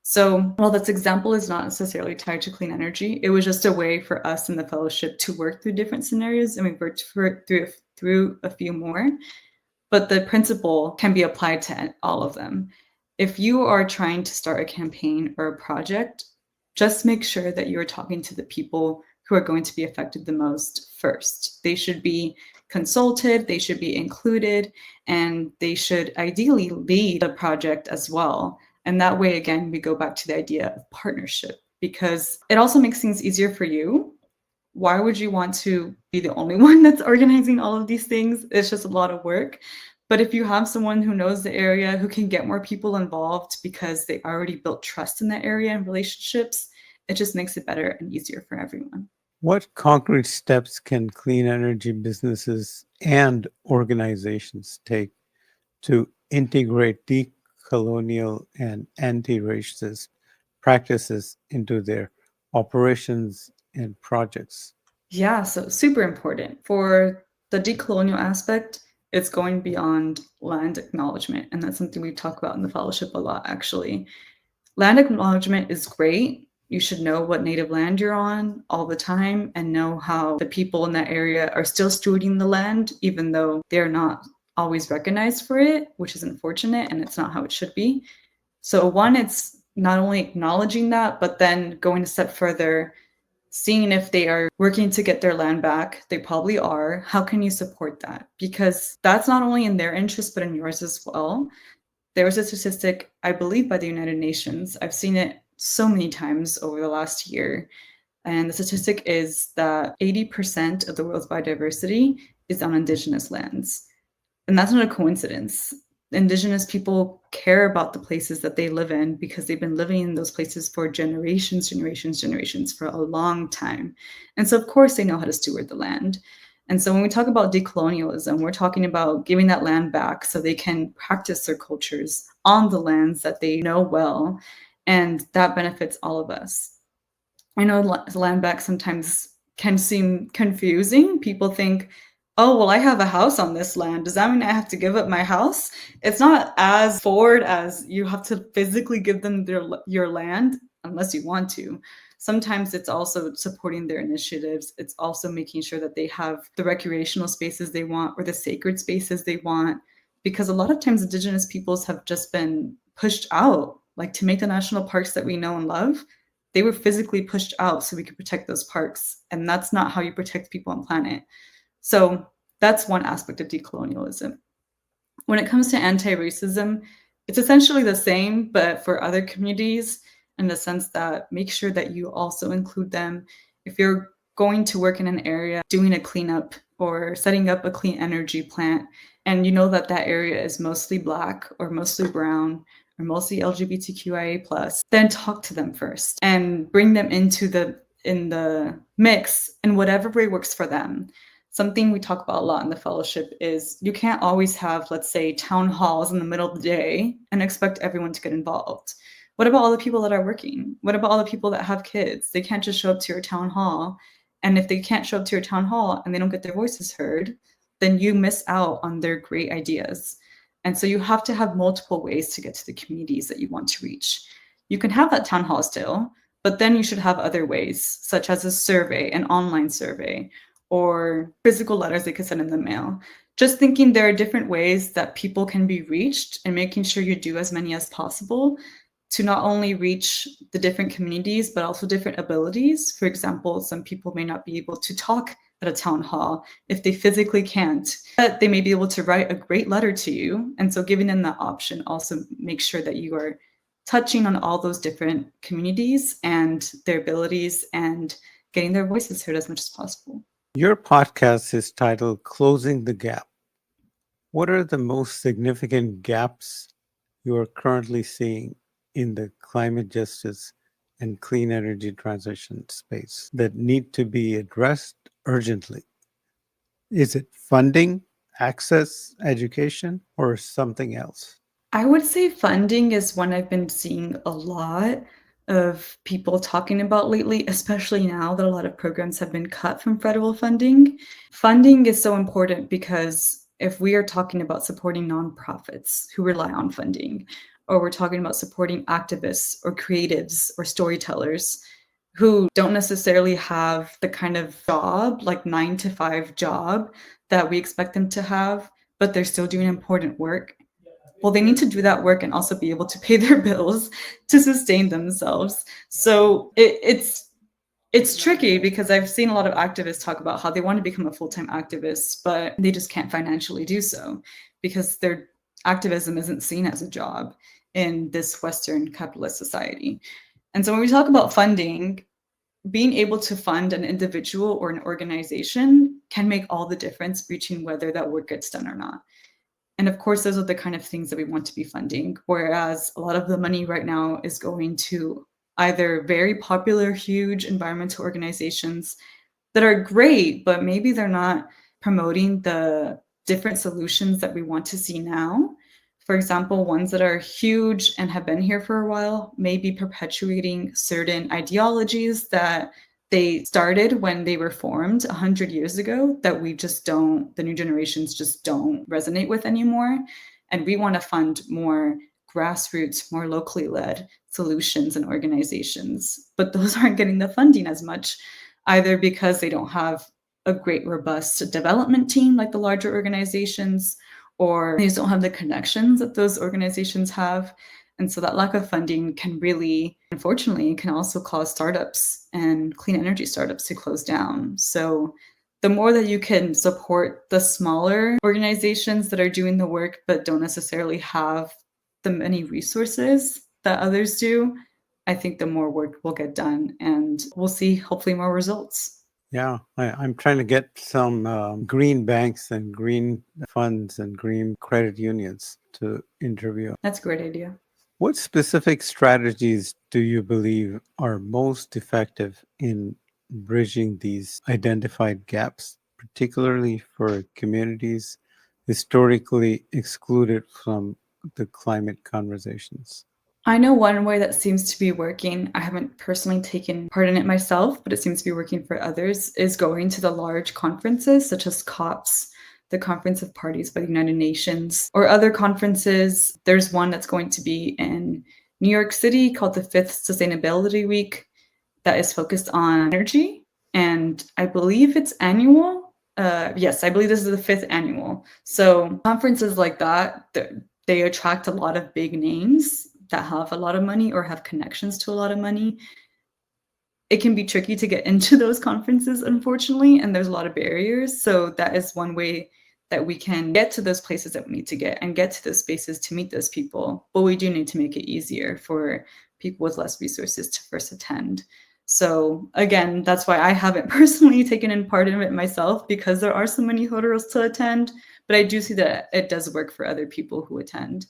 Speaker 2: So while this example is not necessarily tied to clean energy, it was just a way for us in the fellowship to work through different scenarios, and we worked through a few more. But the principle can be applied to all of them. If you are trying to start a campaign or a project, just make sure that you're talking to the people who are going to be affected the most first. They should be consulted, they should be included, and they should ideally lead the project as well. And that way, again, we go back to the idea of partnership, because it also makes things easier for you. Why would you want to be the only one that's organizing all of these things? It's just a lot of work. But if you have someone who knows the area, who can get more people involved because they already built trust in that area and relationships, it just makes it better and easier for everyone.
Speaker 1: What concrete steps can clean energy businesses and organizations take to integrate decolonial and anti-racist practices into their operations and projects?
Speaker 2: Yeah, so super important. For the decolonial aspect, it's going beyond land acknowledgement. And that's something we talk about in the fellowship a lot, actually. Land acknowledgement is great. You should know what native land you're on all the time and know how the people in that area are still stewarding the land, even though they're not always recognized for it, which is unfortunate and it's not how it should be. So, one, it's not only acknowledging that, but then going a step further, seeing if they are working to get their land back. They probably are. How can you support that? Because that's not only in their interest, but in yours as well. There was a statistic, I believe, by the United Nations. I've seen it so many times over the last year. And the statistic is that 80% of the world's biodiversity is on indigenous lands. And that's not a coincidence. Indigenous people care about the places that they live in because they've been living in those places for generations for a long time. And so, of course, they know how to steward the land. And so when we talk about decolonialism, we're talking about giving that land back so they can practice their cultures on the lands that they know well. And that benefits all of us. I know land back sometimes can seem confusing. People think, oh, well, I have a house on this land. Does that mean I have to give up my house? It's not as forward as you have to physically give them your land unless you want to. Sometimes it's also supporting their initiatives. It's also making sure that they have the recreational spaces they want or the sacred spaces they want. Because a lot of times Indigenous peoples have just been pushed out, like to make the national parks that we know and love. They were physically pushed out so we could protect those parks. And that's not how you protect people on planet. So that's one aspect of decolonialism. When it comes to anti-racism, it's essentially the same, but for other communities, in the sense that make sure that you also include them. If you're going to work in an area doing a cleanup or setting up a clean energy plant, and you know that that area is mostly Black or mostly brown or mostly LGBTQIA+, then talk to them first and bring them into in the mix in whatever way works for them. Something we talk about a lot in the fellowship is you can't always have, let's say, town halls in the middle of the day and expect everyone to get involved. What about all the people that are working? What about all the people that have kids? They can't just show up to your town hall. And if they can't show up to your town hall and they don't get their voices heard, then you miss out on their great ideas. And so you have to have multiple ways to get to the communities that you want to reach. You can have that town hall still, but then you should have other ways, such as a survey, an online survey, or physical letters they could send in the mail. Just thinking there are different ways that people can be reached and making sure you do as many as possible to not only reach the different communities, but also different abilities. For example, some people may not be able to talk at a town hall if they physically can't, but they may be able to write a great letter to you. And so giving them that option also makes sure that you are touching on all those different communities and their abilities and getting their voices heard as much as possible.
Speaker 1: Your podcast is titled Closing the Gap. What are the most significant gaps you are currently seeing in the climate justice and clean energy transition space that need to be addressed urgently? Is it funding, access, education, or something else?
Speaker 2: I would say funding is one I've been seeing a lot. of people talking about lately, especially now that a lot of programs have been cut from federal funding. Funding is so important because if we are talking about supporting nonprofits who rely on funding, or we're talking about supporting activists or creatives or storytellers who don't necessarily have the kind of job, like 9 to 5 job that we expect them to have, but they're still doing important work. Well, they need to do that work and also be able to pay their bills to sustain themselves. So it's tricky because I've seen a lot of activists talk about how they want to become a full-time activist, but they just can't financially do so because their activism isn't seen as a job in this Western capitalist society. And so when we talk about funding, being able to fund an individual or an organization can make all the difference between whether that work gets done or not. And of course, those are the kind of things that we want to be funding. Whereas a lot of the money right now is going to either very popular, huge environmental organizations that are great, but maybe they're not promoting the different solutions that we want to see now. For example, ones that are huge and have been here for a while may be perpetuating certain ideologies that they started when they were formed 100 years ago that we just don't, the new generations just don't resonate with anymore. And we want to fund more grassroots, more locally led solutions and organizations. But those aren't getting the funding as much, either because they don't have a great, robust development team like the larger organizations, or they just don't have the connections that those organizations have. And so that lack of funding can really, unfortunately, can also cause startups and clean energy startups to close down. So the more that you can support the smaller organizations that are doing the work but don't necessarily have the many resources that others do, I think the more work will get done and we'll see hopefully more results.
Speaker 1: Yeah, I'm trying to get some green banks and green funds and green credit unions to interview.
Speaker 2: That's a great idea.
Speaker 1: What specific strategies do you believe are most effective in bridging these identified gaps, particularly for communities historically excluded from the climate conversations?
Speaker 2: I know one way that seems to be working, I haven't personally taken part in it myself, but it seems to be working for others, is going to the large conferences such as COPs, the Conference of Parties by the United Nations, or other conferences. There's one that's going to be in New York City called the Fifth Sustainability Week that is focused on energy. And I believe it's annual. Yes, I believe this is the 5th annual. So conferences like that, they attract a lot of big names that have a lot of money or have connections to a lot of money. It can be tricky to get into those conferences, unfortunately, and there's a lot of barriers. So that is one way that we can get to those places that we need to get and get to those spaces to meet those people. But we do need to make it easier for people with less resources to first attend. So again, that's why I haven't personally taken in part in it myself, because there are so many hurdles to attend. But I do see that it does work for other people who attend.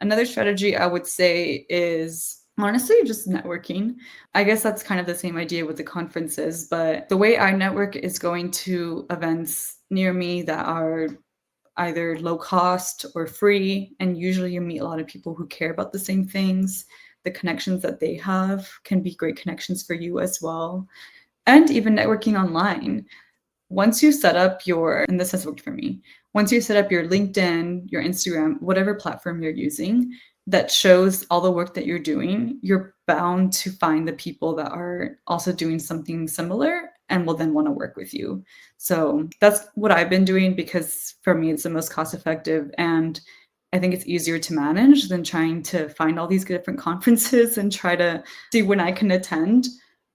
Speaker 2: Another strategy I would say is honestly just networking. I guess that's kind of the same idea with the conferences, but the way I network is going to events near me that are either low cost or free. And usually you meet a lot of people who care about the same things. The connections that they have can be great connections for you as well. And even networking online. Once you set up your, and this has worked for me, once you set up your LinkedIn, your Instagram, whatever platform you're using that shows all the work that you're doing, you're bound to find the people that are also doing something similar and will then want to work with you. So that's what I've been doing, because for me, it's the most cost effective. And I think it's easier to manage than trying to find all these different conferences and try to see when I can attend.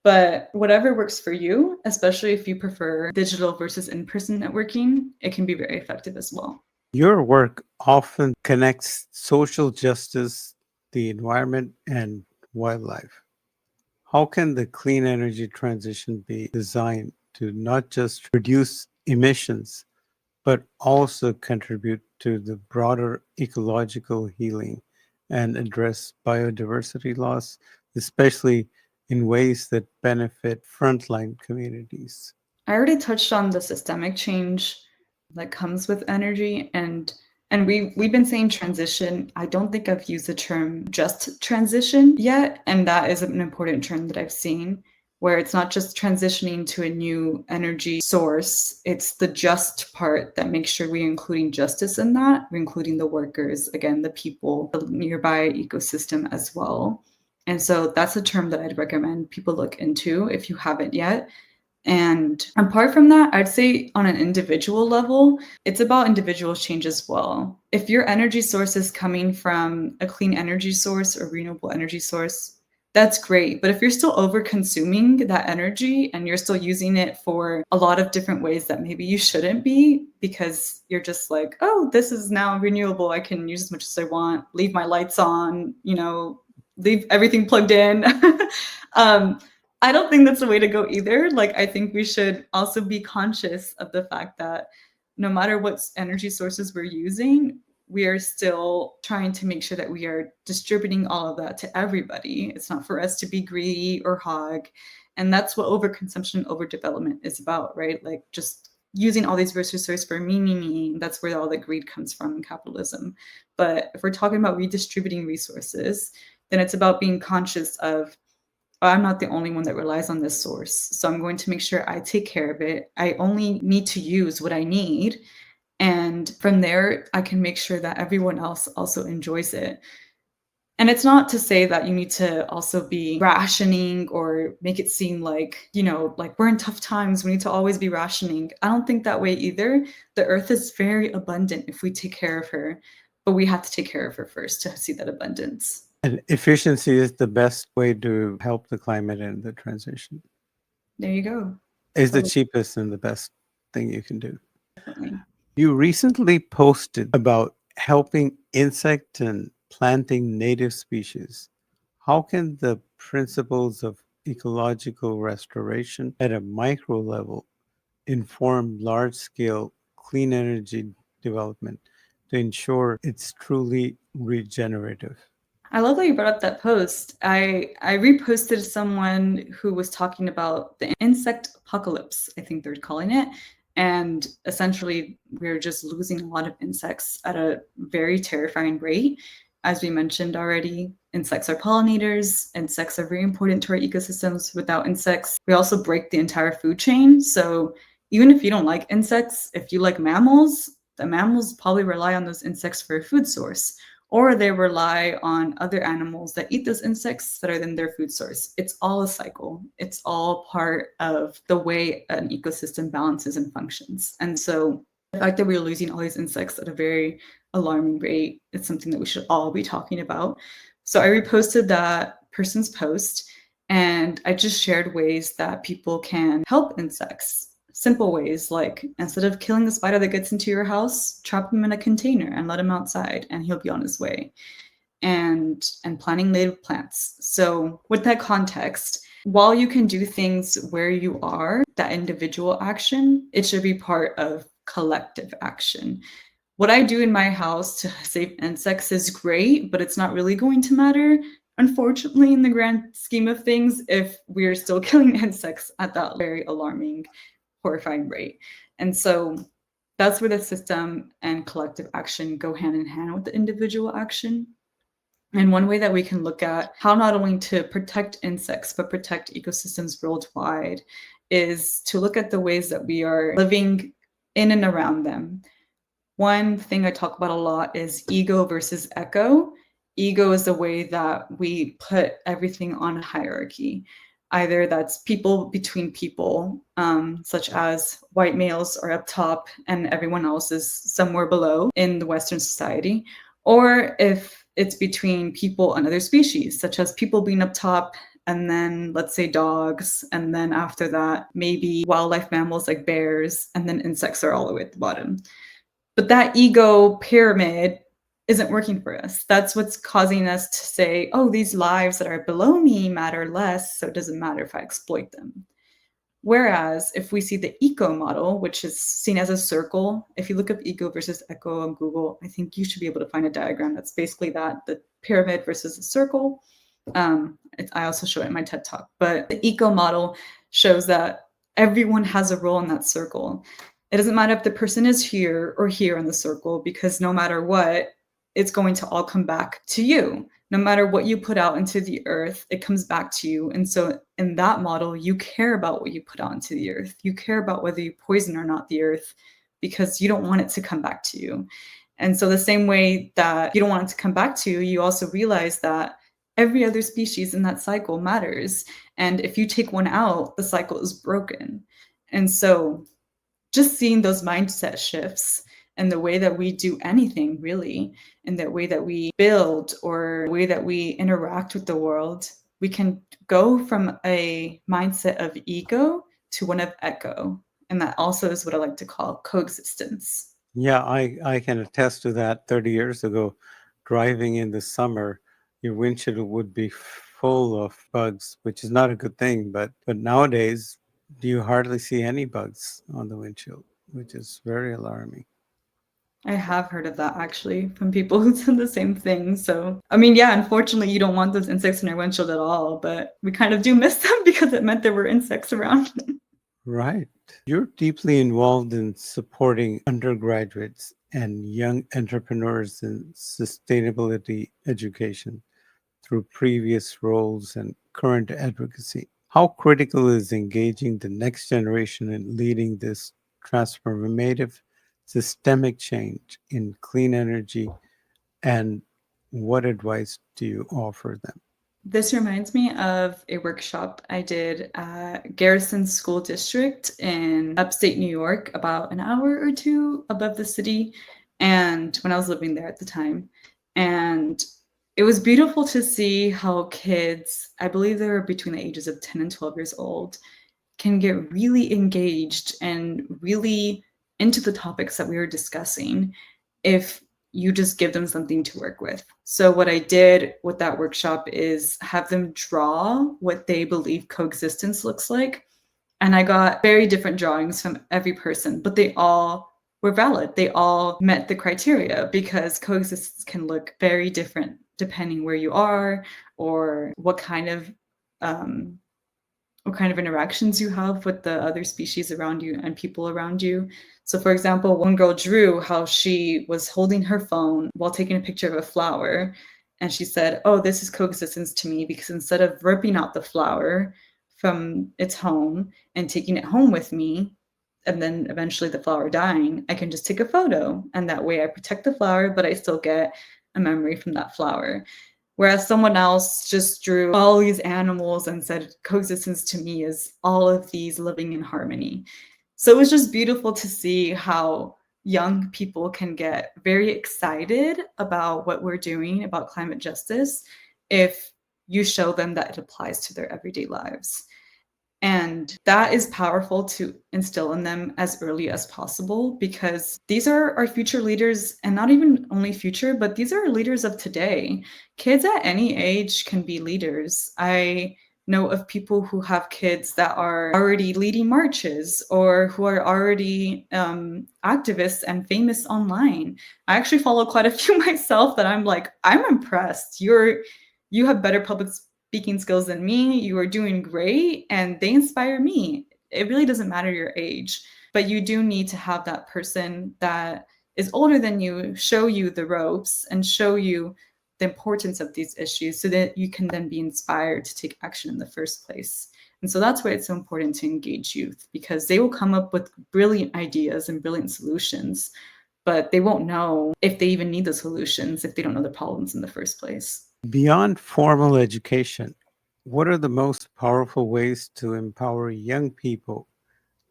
Speaker 2: But whatever works for you, especially if you prefer digital versus in-person networking, it can be very effective as well.
Speaker 1: Your work often connects social justice, the environment, and wildlife. How can the clean energy transition be designed to not just reduce emissions, but also contribute to the broader ecological healing and address biodiversity loss, especially in ways that benefit frontline communities?
Speaker 2: I already touched on the systemic change that comes with energy, and And we've been saying transition. I don't think I've used the term just transition yet, and that is an important term that I've seen, where it's not just transitioning to a new energy source, it's the just part that makes sure we're including justice in that. We're including the workers, again, the people, the nearby ecosystem as well. And so that's a term that I'd recommend people look into if you haven't yet. And apart from that, I'd say on an individual level, it's about individual change as well. If your energy source is coming from a clean energy source or renewable energy source, that's great. But if you're still over consuming that energy and you're still using it for a lot of different ways that maybe you shouldn't be, because you're just like, oh, this is now renewable, I can use as much as I want, leave my lights on, leave everything plugged in. I don't think that's the way to go either. Like, I think we should also be conscious of the fact that no matter what energy sources we're using, we are still trying to make sure that we are distributing all of that to everybody. It's not for us to be greedy or hog. And that's what overconsumption, overdevelopment is about, right? Like, just using all these resources for me. That's where all the greed comes from in capitalism. But if we're talking about redistributing resources, then it's about being conscious of, I'm not the only one that relies on this source. So I'm going to make sure I take care of it. I only need to use what I need. And from there, I can make sure that everyone else also enjoys it. And it's not to say that you need to also be rationing or make it seem like, like we're in tough times, we need to always be rationing. I don't think that way either. The earth is very abundant if we take care of her, but we have to take care of her first to see that abundance.
Speaker 1: And efficiency is the best way to help the climate and the transition.
Speaker 2: There you go.
Speaker 1: Is the cheapest and the best thing you can do.
Speaker 2: Definitely.
Speaker 1: You recently posted about helping insect and planting native species. How can the principles of ecological restoration at a micro level inform large-scale clean energy development to ensure it's truly regenerative?
Speaker 2: I love that you brought up that post. I reposted someone who was talking about the insect apocalypse, I think they're calling it. And essentially, we're just losing a lot of insects at a very terrifying rate. As we mentioned already, insects are pollinators. Insects are very important to our ecosystems. Without insects, we also break the entire food chain. So even if you don't like insects, if you like mammals, the mammals probably rely on those insects for a food source, or they rely on other animals that eat those insects that are then their food source. It's all a cycle. It's all part of the way an ecosystem balances and functions. And so the fact that we're losing all these insects at a very alarming rate is something that we should all be talking about. So I reposted that person's post, and I just shared ways that people can help insects. Simple ways, like instead of killing the spider that gets into your house, trap him in a container and let him outside and he'll be on his way. And planting native plants. So with that context, while you can do things where you are, that individual action, it should be part of collective action. What I do in my house to save insects is great, but it's not really going to matter, unfortunately, in the grand scheme of things, if we're still killing insects at that very alarming, horrifying rate. And so that's where the system and collective action go hand in hand with the individual action. And one way that we can look at how not only to protect insects, but protect ecosystems worldwide is to look at the ways that we are living in and around them. One thing I talk about a lot is ego versus echo. Ego is the way that we put everything on a hierarchy. Either that's people between people, such as white males are up top and everyone else is somewhere below in the Western society, or if it's between people and other species, such as people being up top and then let's say dogs, and then after that, maybe wildlife mammals like bears, and then insects are all the way at the bottom. But that ego pyramid isn't working for us. That's what's causing us to say, oh, these lives that are below me matter less, so it doesn't matter if I exploit them. Whereas if we see the eco model, which is seen as a circle, if you look up ego versus echo on Google, I think you should be able to find a diagram that's basically that, the pyramid versus the circle. I also show it in my TED Talk, but the eco model shows that everyone has a role in that circle. It doesn't matter if the person is here or here in the circle, because no matter what, it's going to all come back to you. No matter what you put out into the earth, it comes back to you. And so in that model, you care about what you put out into the earth. You care about whether you poison or not the earth, because you don't want it to come back to you. And so the same way that you don't want it to come back to you, you also realize that every other species in that cycle matters. And if you take one out, the cycle is broken. And so just seeing those mindset shifts and the way that we do anything really, and the way that we build or the way that we interact with the world, we can go from a mindset of ego to one of echo. And that also is what I like to call coexistence.
Speaker 1: Yeah, I can attest to that. 30 years ago, driving in the summer, your windshield would be full of bugs, which is not a good thing. But nowadays, you hardly see any bugs on the windshield, which is very alarming.
Speaker 2: I have heard of that actually from people who said the same thing. So, I mean, yeah, unfortunately, you don't want those insects in your windshield at all, but we kind of do miss them because it meant there were insects around.
Speaker 1: Right. You're deeply involved in supporting undergraduates and young entrepreneurs in sustainability education through previous roles and current advocacy. How critical is engaging the next generation in leading this transformative systemic change in clean energy, and what advice do you offer them?
Speaker 2: This reminds me of a workshop I did at Garrison School District in upstate New York, about an hour or two above the city, and when I was living there at the time. And it was beautiful to see how kids, I believe they were between the ages of 10 and 12 years old, can get really engaged and really into the topics that we were discussing if you just give them something to work with. So what I did with that workshop is have them draw what they believe coexistence looks like. And I got very different drawings from every person, but they all were valid. They all met the criteria, because coexistence can look very different depending where you are or um, what kind of interactions you have with the other species around you and people around you. So, for example, one girl drew how she was holding her phone while taking a picture of a flower. And she said, "Oh, this is coexistence to me, because instead of ripping out the flower from its home and taking it home with me, and then eventually the flower dying, I can just take a photo. And that way I protect the flower, but I still get a memory from that flower." Whereas someone else just drew all these animals and said, coexistence to me is all of these living in harmony. So it was just beautiful to see how young people can get very excited about what we're doing about climate justice if you show them that it applies to their everyday lives. And that is powerful to instill in them as early as possible, because these are our future leaders, and not even only future, but these are leaders of today. Kids at any age can be leaders. I know of people who have kids that are already leading marches or who are already activists and famous online. I actually follow quite a few myself that I'm like, I'm impressed. You have better public speaking skills than me. You are doing great, and they inspire me. It really doesn't matter your age, but you do need to have that person that is older than you show you the ropes and show you the importance of these issues, so that you can then be inspired to take action in the first place. And so that's why it's so important to engage youth, because they will come up with brilliant ideas and brilliant solutions, but they won't know if they even need the solutions if they don't know the problems in the first place.
Speaker 1: Beyond formal education, what are the most powerful ways to empower young people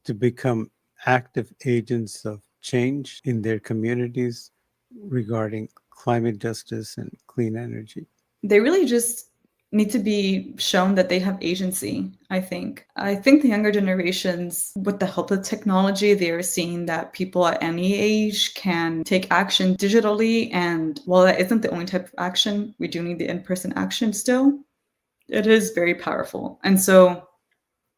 Speaker 1: to become active agents of change in their communities regarding climate justice and clean energy?
Speaker 2: They really just need to be shown that they have agency, I think. I think the younger generations, with the help of technology, they are seeing that people at any age can take action digitally. And while that isn't the only type of action, we do need the in-person action still. It is very powerful. And so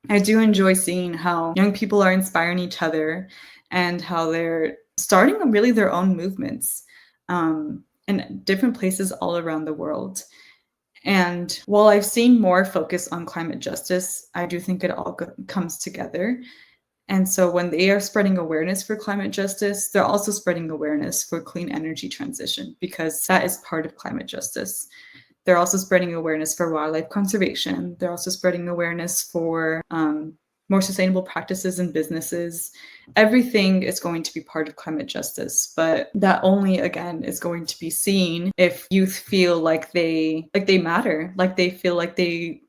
Speaker 2: I do enjoy seeing how young people are inspiring each other and how they're starting really their own movements in different places all around the world. And while I've seen more focus on climate justice, I do think it all comes together. And so when they are spreading awareness for climate justice, they're also spreading awareness for clean energy transition because that is part of climate justice. They're also spreading awareness for wildlife conservation. They're also spreading awareness for more sustainable practices in businesses. Everything is going to be part of climate justice, but that only again is going to be seen if youth feel like they matter, like they feel like they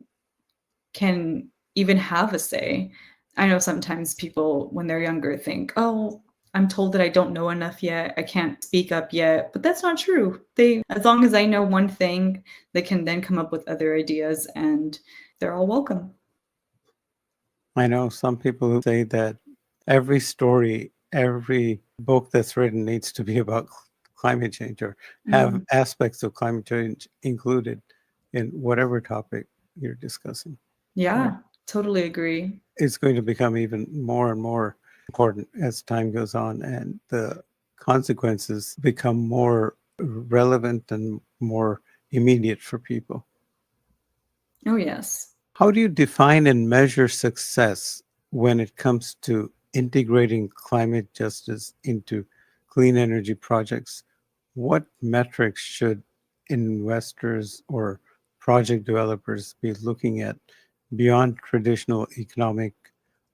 Speaker 2: can even have a say. I know sometimes people, when they're younger, think, oh, I'm told that I don't know enough yet. I can't speak up yet. But that's not true. As long as I know one thing, they can then come up with other ideas and they're all welcome.
Speaker 1: I know some people who say that every story, every book that's written needs to be about climate change or have aspects of climate change included in whatever topic you're discussing.
Speaker 2: Yeah, totally agree.
Speaker 1: It's going to become even more and more important as time goes on and the consequences become more relevant and more immediate for people.
Speaker 2: Oh, yes.
Speaker 1: How do you define and measure success when it comes to integrating climate justice into clean energy projects? What metrics should investors or project developers be looking at beyond traditional economic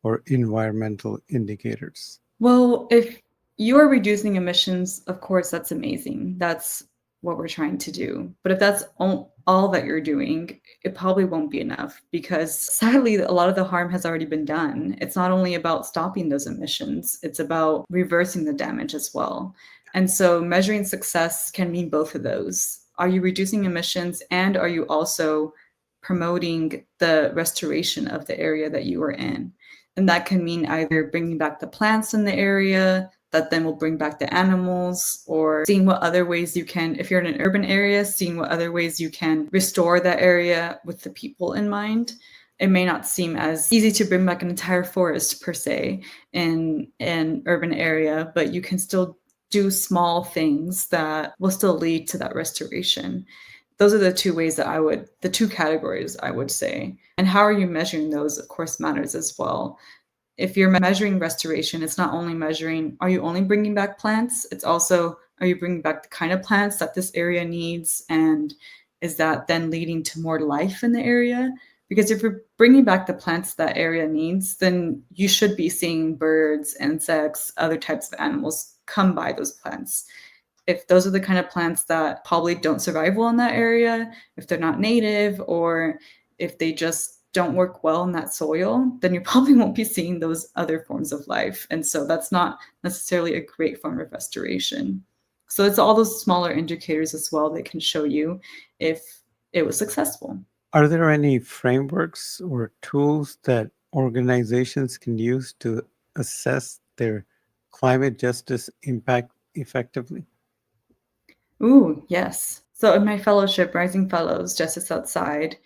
Speaker 1: or environmental indicators?
Speaker 2: Well, if you're reducing emissions, of course, that's amazing. That's what we're trying to do. But if that's all that you're doing, it probably won't be enough because sadly, a lot of the harm has already been done. It's not only about stopping those emissions, it's about reversing the damage as well. And so measuring success can mean both of those. Are you reducing emissions and are you also promoting the restoration of the area that you are in? And that can mean either bringing back the plants in the area that then will bring back the animals, or seeing what other ways you can, if you're in an urban area, seeing what other ways you can restore that area with the people in mind. It may not seem as easy to bring back an entire forest per se in an urban area, but you can still do small things that will still lead to that restoration. Those are the two ways that the two categories I would say. And how are you measuring those, of course, matters as well. If you're measuring restoration, it's not only measuring, are you only bringing back plants? It's also, are you bringing back the kind of plants that this area needs? And is that then leading to more life in the area? Because if you're bringing back the plants that area needs, then you should be seeing birds, insects, other types of animals come by those plants. If those are the kind of plants that probably don't survive well in that area, if they're not native, or if they just don't work well in that soil, then you probably won't be seeing those other forms of life. And so that's not necessarily a great form of restoration. So it's all those smaller indicators as well that can show you if it was successful.
Speaker 1: Are there any frameworks or tools that organizations can use to assess their climate justice impact effectively?
Speaker 2: Ooh, yes. So in my fellowship, Rising Fellows, Justice Outside,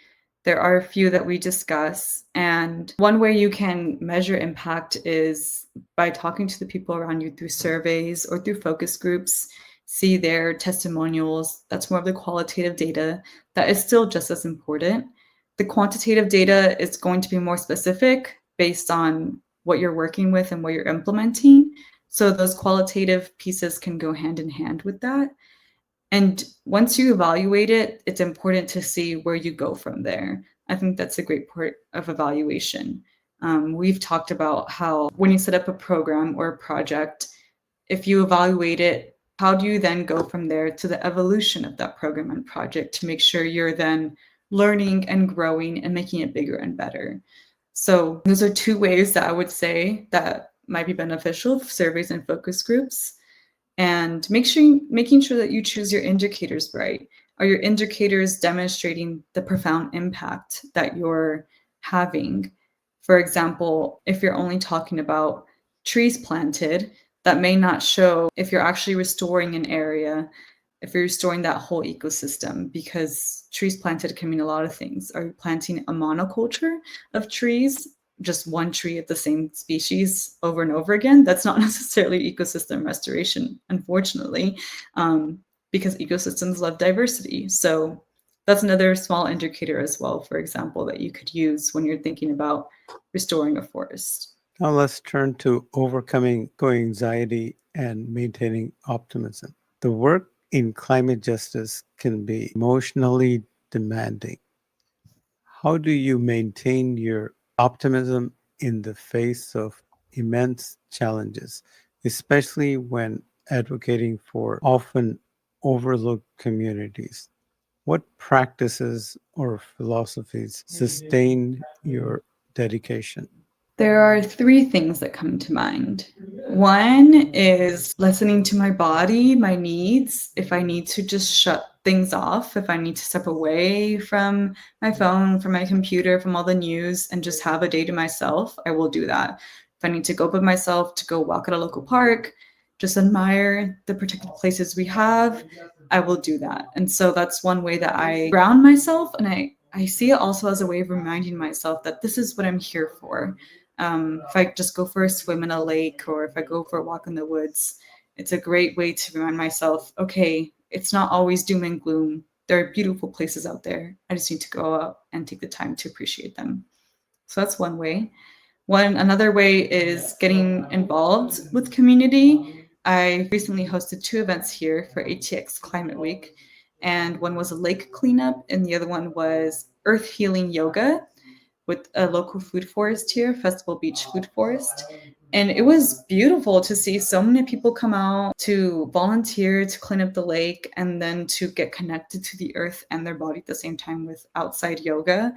Speaker 2: there are a few that we discuss. And one way you can measure impact is by talking to the people around you through surveys or through focus groups, see their testimonials. That's more of the qualitative data. That is still just as important. The quantitative data is going to be more specific based on what you're working with and what you're implementing. So those qualitative pieces can go hand in hand with that. And once you evaluate it, it's important to see where you go from there. I think that's a great part of evaluation. We've talked about how when you set up a program or a project, if you evaluate it, how do you then go from there to the evolution of that program and project to make sure you're then learning and growing and making it bigger and better? So those are two ways that I would say that might be beneficial, surveys and focus groups. And making sure that you choose your indicators right. Are your indicators demonstrating the profound impact that you're having? For example, if you're only talking about trees planted, that may not show if you're actually restoring an area, if you're restoring that whole ecosystem, because trees planted can mean a lot of things. Are you planting a monoculture of trees, just one tree of the same species over and over again? That's not necessarily ecosystem restoration, unfortunately, because ecosystems love diversity. So that's another small indicator as well, for example, that you could use when you're thinking about restoring a forest.
Speaker 1: Now let's turn to overcoming anxiety and maintaining optimism. The work in climate justice can be emotionally demanding. How do you maintain your optimism in the face of immense challenges, especially when advocating for often overlooked communities? What practices or philosophies sustain your dedication?
Speaker 2: There are three things that come to mind. One is listening to my body, my needs. If I need to just shut things off, if I need to step away from my phone, from my computer, from all the news, and just have a day to myself, I will do that. If I need to go by myself to go walk at a local park, just admire the protected places we have, I will do that. And so that's one way that I ground myself. And I see it also as a way of reminding myself that this is what I'm here for. If I just go for a swim in a lake or if I go for a walk in the woods, it's a great way to remind myself, okay, it's not always doom and gloom. There are beautiful places out there. I just need to go out and take the time to appreciate them. So that's one way. Another way is getting involved with community. I recently hosted two events here for ATX Climate Week, and one was a lake cleanup, and the other one was earth healing yoga with a local food forest here, Festival Beach Food Forest. And it was beautiful to see so many people come out to volunteer to clean up the lake and then to get connected to the earth and their body at the same time with outside yoga.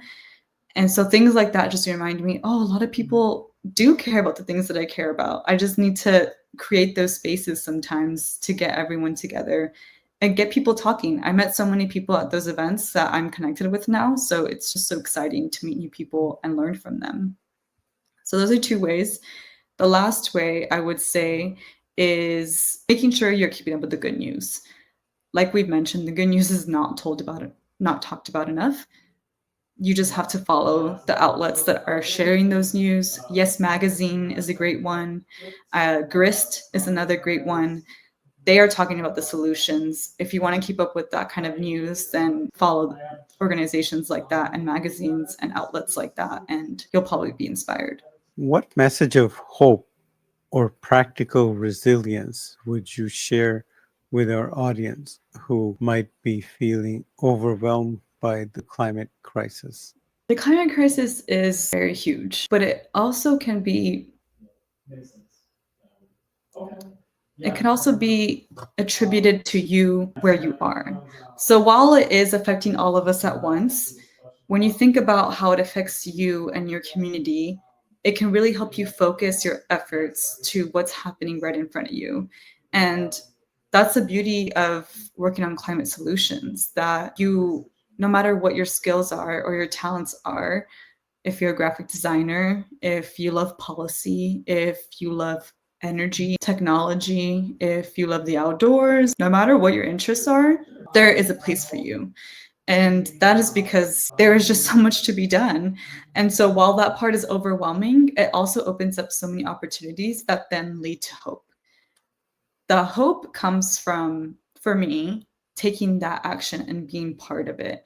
Speaker 2: And so things like that just remind me, oh, a lot of people do care about the things that I care about. I just need to create those spaces sometimes to get everyone together and get people talking. I met so many people at those events that I'm connected with now. So it's just so exciting to meet new people and learn from them. So those are two ways. The last way I would say is making sure you're keeping up with the good news. Like we've mentioned, the good news is not talked about enough. You just have to follow the outlets that are sharing those news. Yes Magazine is a great one. Grist is another great one. They are talking about the solutions. If you want to keep up with that kind of news, then follow organizations like that and magazines and outlets like that, and you'll probably be inspired.
Speaker 1: What message of hope or practical resilience would you share with our audience who might be feeling overwhelmed by the climate crisis?
Speaker 2: The climate crisis is very huge, but it can also be attributed to you where you are. So while it is affecting all of us at once, when you think about how it affects you and your community, it can really help you focus your efforts to what's happening right in front of you. And that's the beauty of working on climate solutions, that you, no matter what your skills are or your talents are, if you're a graphic designer, if you love policy, if you love energy, technology, if you love the outdoors, no matter what your interests are, there is a place for you. And that is because there is just so much to be done. And so while that part is overwhelming, it also opens up so many opportunities that then lead to hope. The hope comes from, for me, taking that action and being part of it.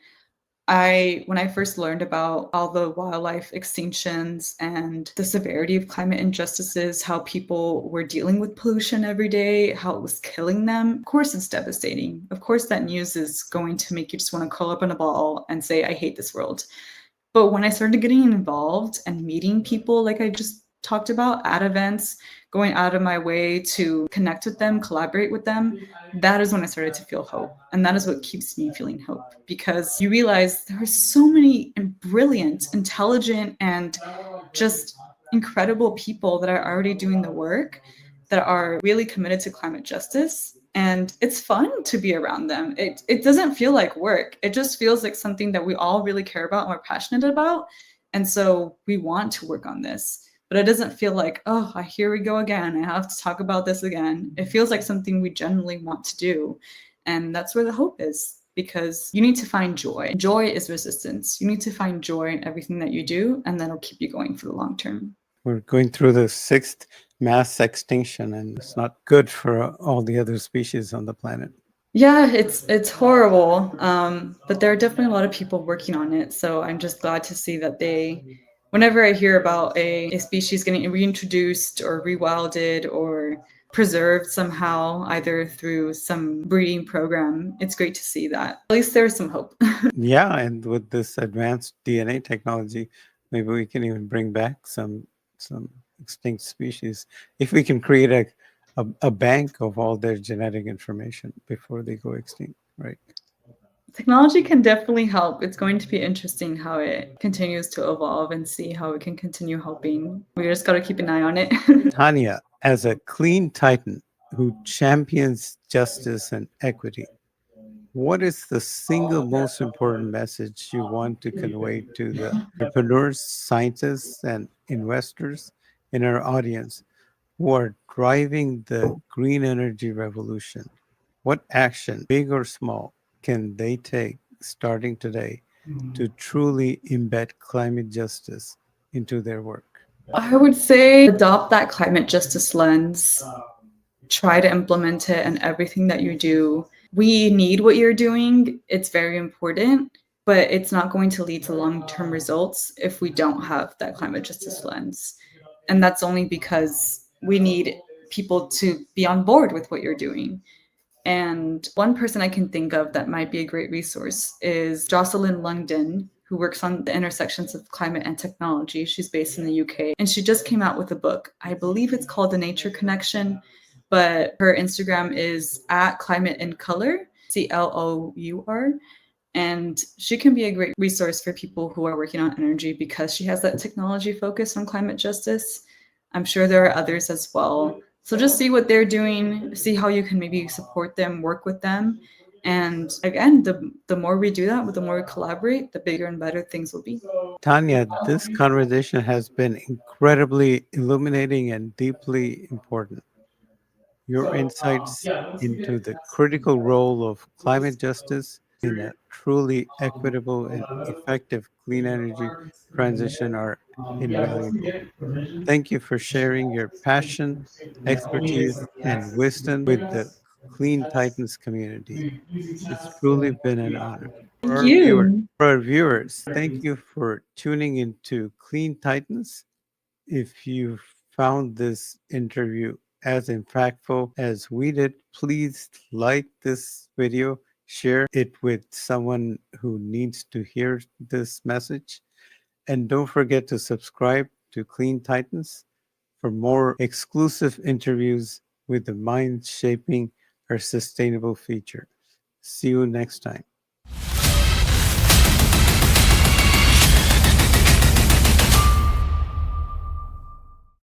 Speaker 2: When I first learned about all the wildlife extinctions and the severity of climate injustices, how people were dealing with pollution every day, how it was killing them, of course it's devastating. Of course that news is going to make you just want to curl up in a ball and say, I hate this world. But when I started getting involved and meeting people, like I just talked about at events, going out of my way to connect with them, collaborate with them, that is when I started to feel hope. And that is what keeps me feeling hope, because you realize there are so many brilliant, intelligent, and just incredible people that are already doing the work, that are really committed to climate justice. And it's fun to be around them. It doesn't feel like work. It just feels like something that we all really care about and we're passionate about. And so we want to work on this. But it doesn't feel like, oh, here we go again. I have to talk about this again. It feels like something we genuinely want to do. And that's where the hope is, because you need to find joy. Joy is resistance. You need to find joy in everything that you do, and that'll keep you going for the long term.
Speaker 1: We're going through the sixth mass extinction, and it's not good for all the other species on the planet.
Speaker 2: Yeah, it's horrible. But there are definitely a lot of people working on it. So I'm just glad to see that Whenever I hear about a species getting reintroduced or rewilded or preserved somehow, either through some breeding program, it's great to see that. At least there's some hope.
Speaker 1: Yeah, and with this advanced DNA technology, maybe we can even bring back some extinct species if we can create a bank of all their genetic information before they go extinct, right?
Speaker 2: Technology can definitely help. It's going to be interesting how it continues to evolve and see how it can continue helping. We just got to keep an eye on it.
Speaker 1: Tania, as a clean titan who champions justice and equity, what is the single most important message you want to convey to the entrepreneurs, scientists, and investors in our audience who are driving the green energy revolution? What action, big or small, can they take starting today to truly embed climate justice into their work?
Speaker 2: I would say adopt that climate justice lens. Try to implement it in everything that you do. We need what you're doing. It's very important, but it's not going to lead to long-term results if we don't have that climate justice lens. And that's only because we need people to be on board with what you're doing. And one person I can think of that might be a great resource is Jocelyn Lungden, who works on the intersections of climate and technology. She's based in the UK, and she just came out with a book. I believe it's called The Nature Connection, but her Instagram is at Climate in Color, CLOUR. And she can be a great resource for people who are working on energy because she has that technology focus on climate justice. I'm sure there are others as well. So just see what they're doing, see how you can maybe support them, work with them. And again, the more we do that, the more we collaborate, the bigger and better things will be.
Speaker 1: Tanya, this conversation has been incredibly illuminating and deeply important. Your insights into the critical role of climate justice in a truly equitable and effective clean energy transition are invaluable. Thank you for sharing your passion, expertise, and wisdom with the Clean Titans community. It's truly been an honor.
Speaker 2: Thank you.
Speaker 1: For our viewers, thank you for tuning into Clean Titans. If you found this interview as impactful as we did, please like this video, share it with someone who needs to hear this message, and don't forget to subscribe to Clean Titans for more exclusive interviews with the mind shaping our sustainable future. See you next time.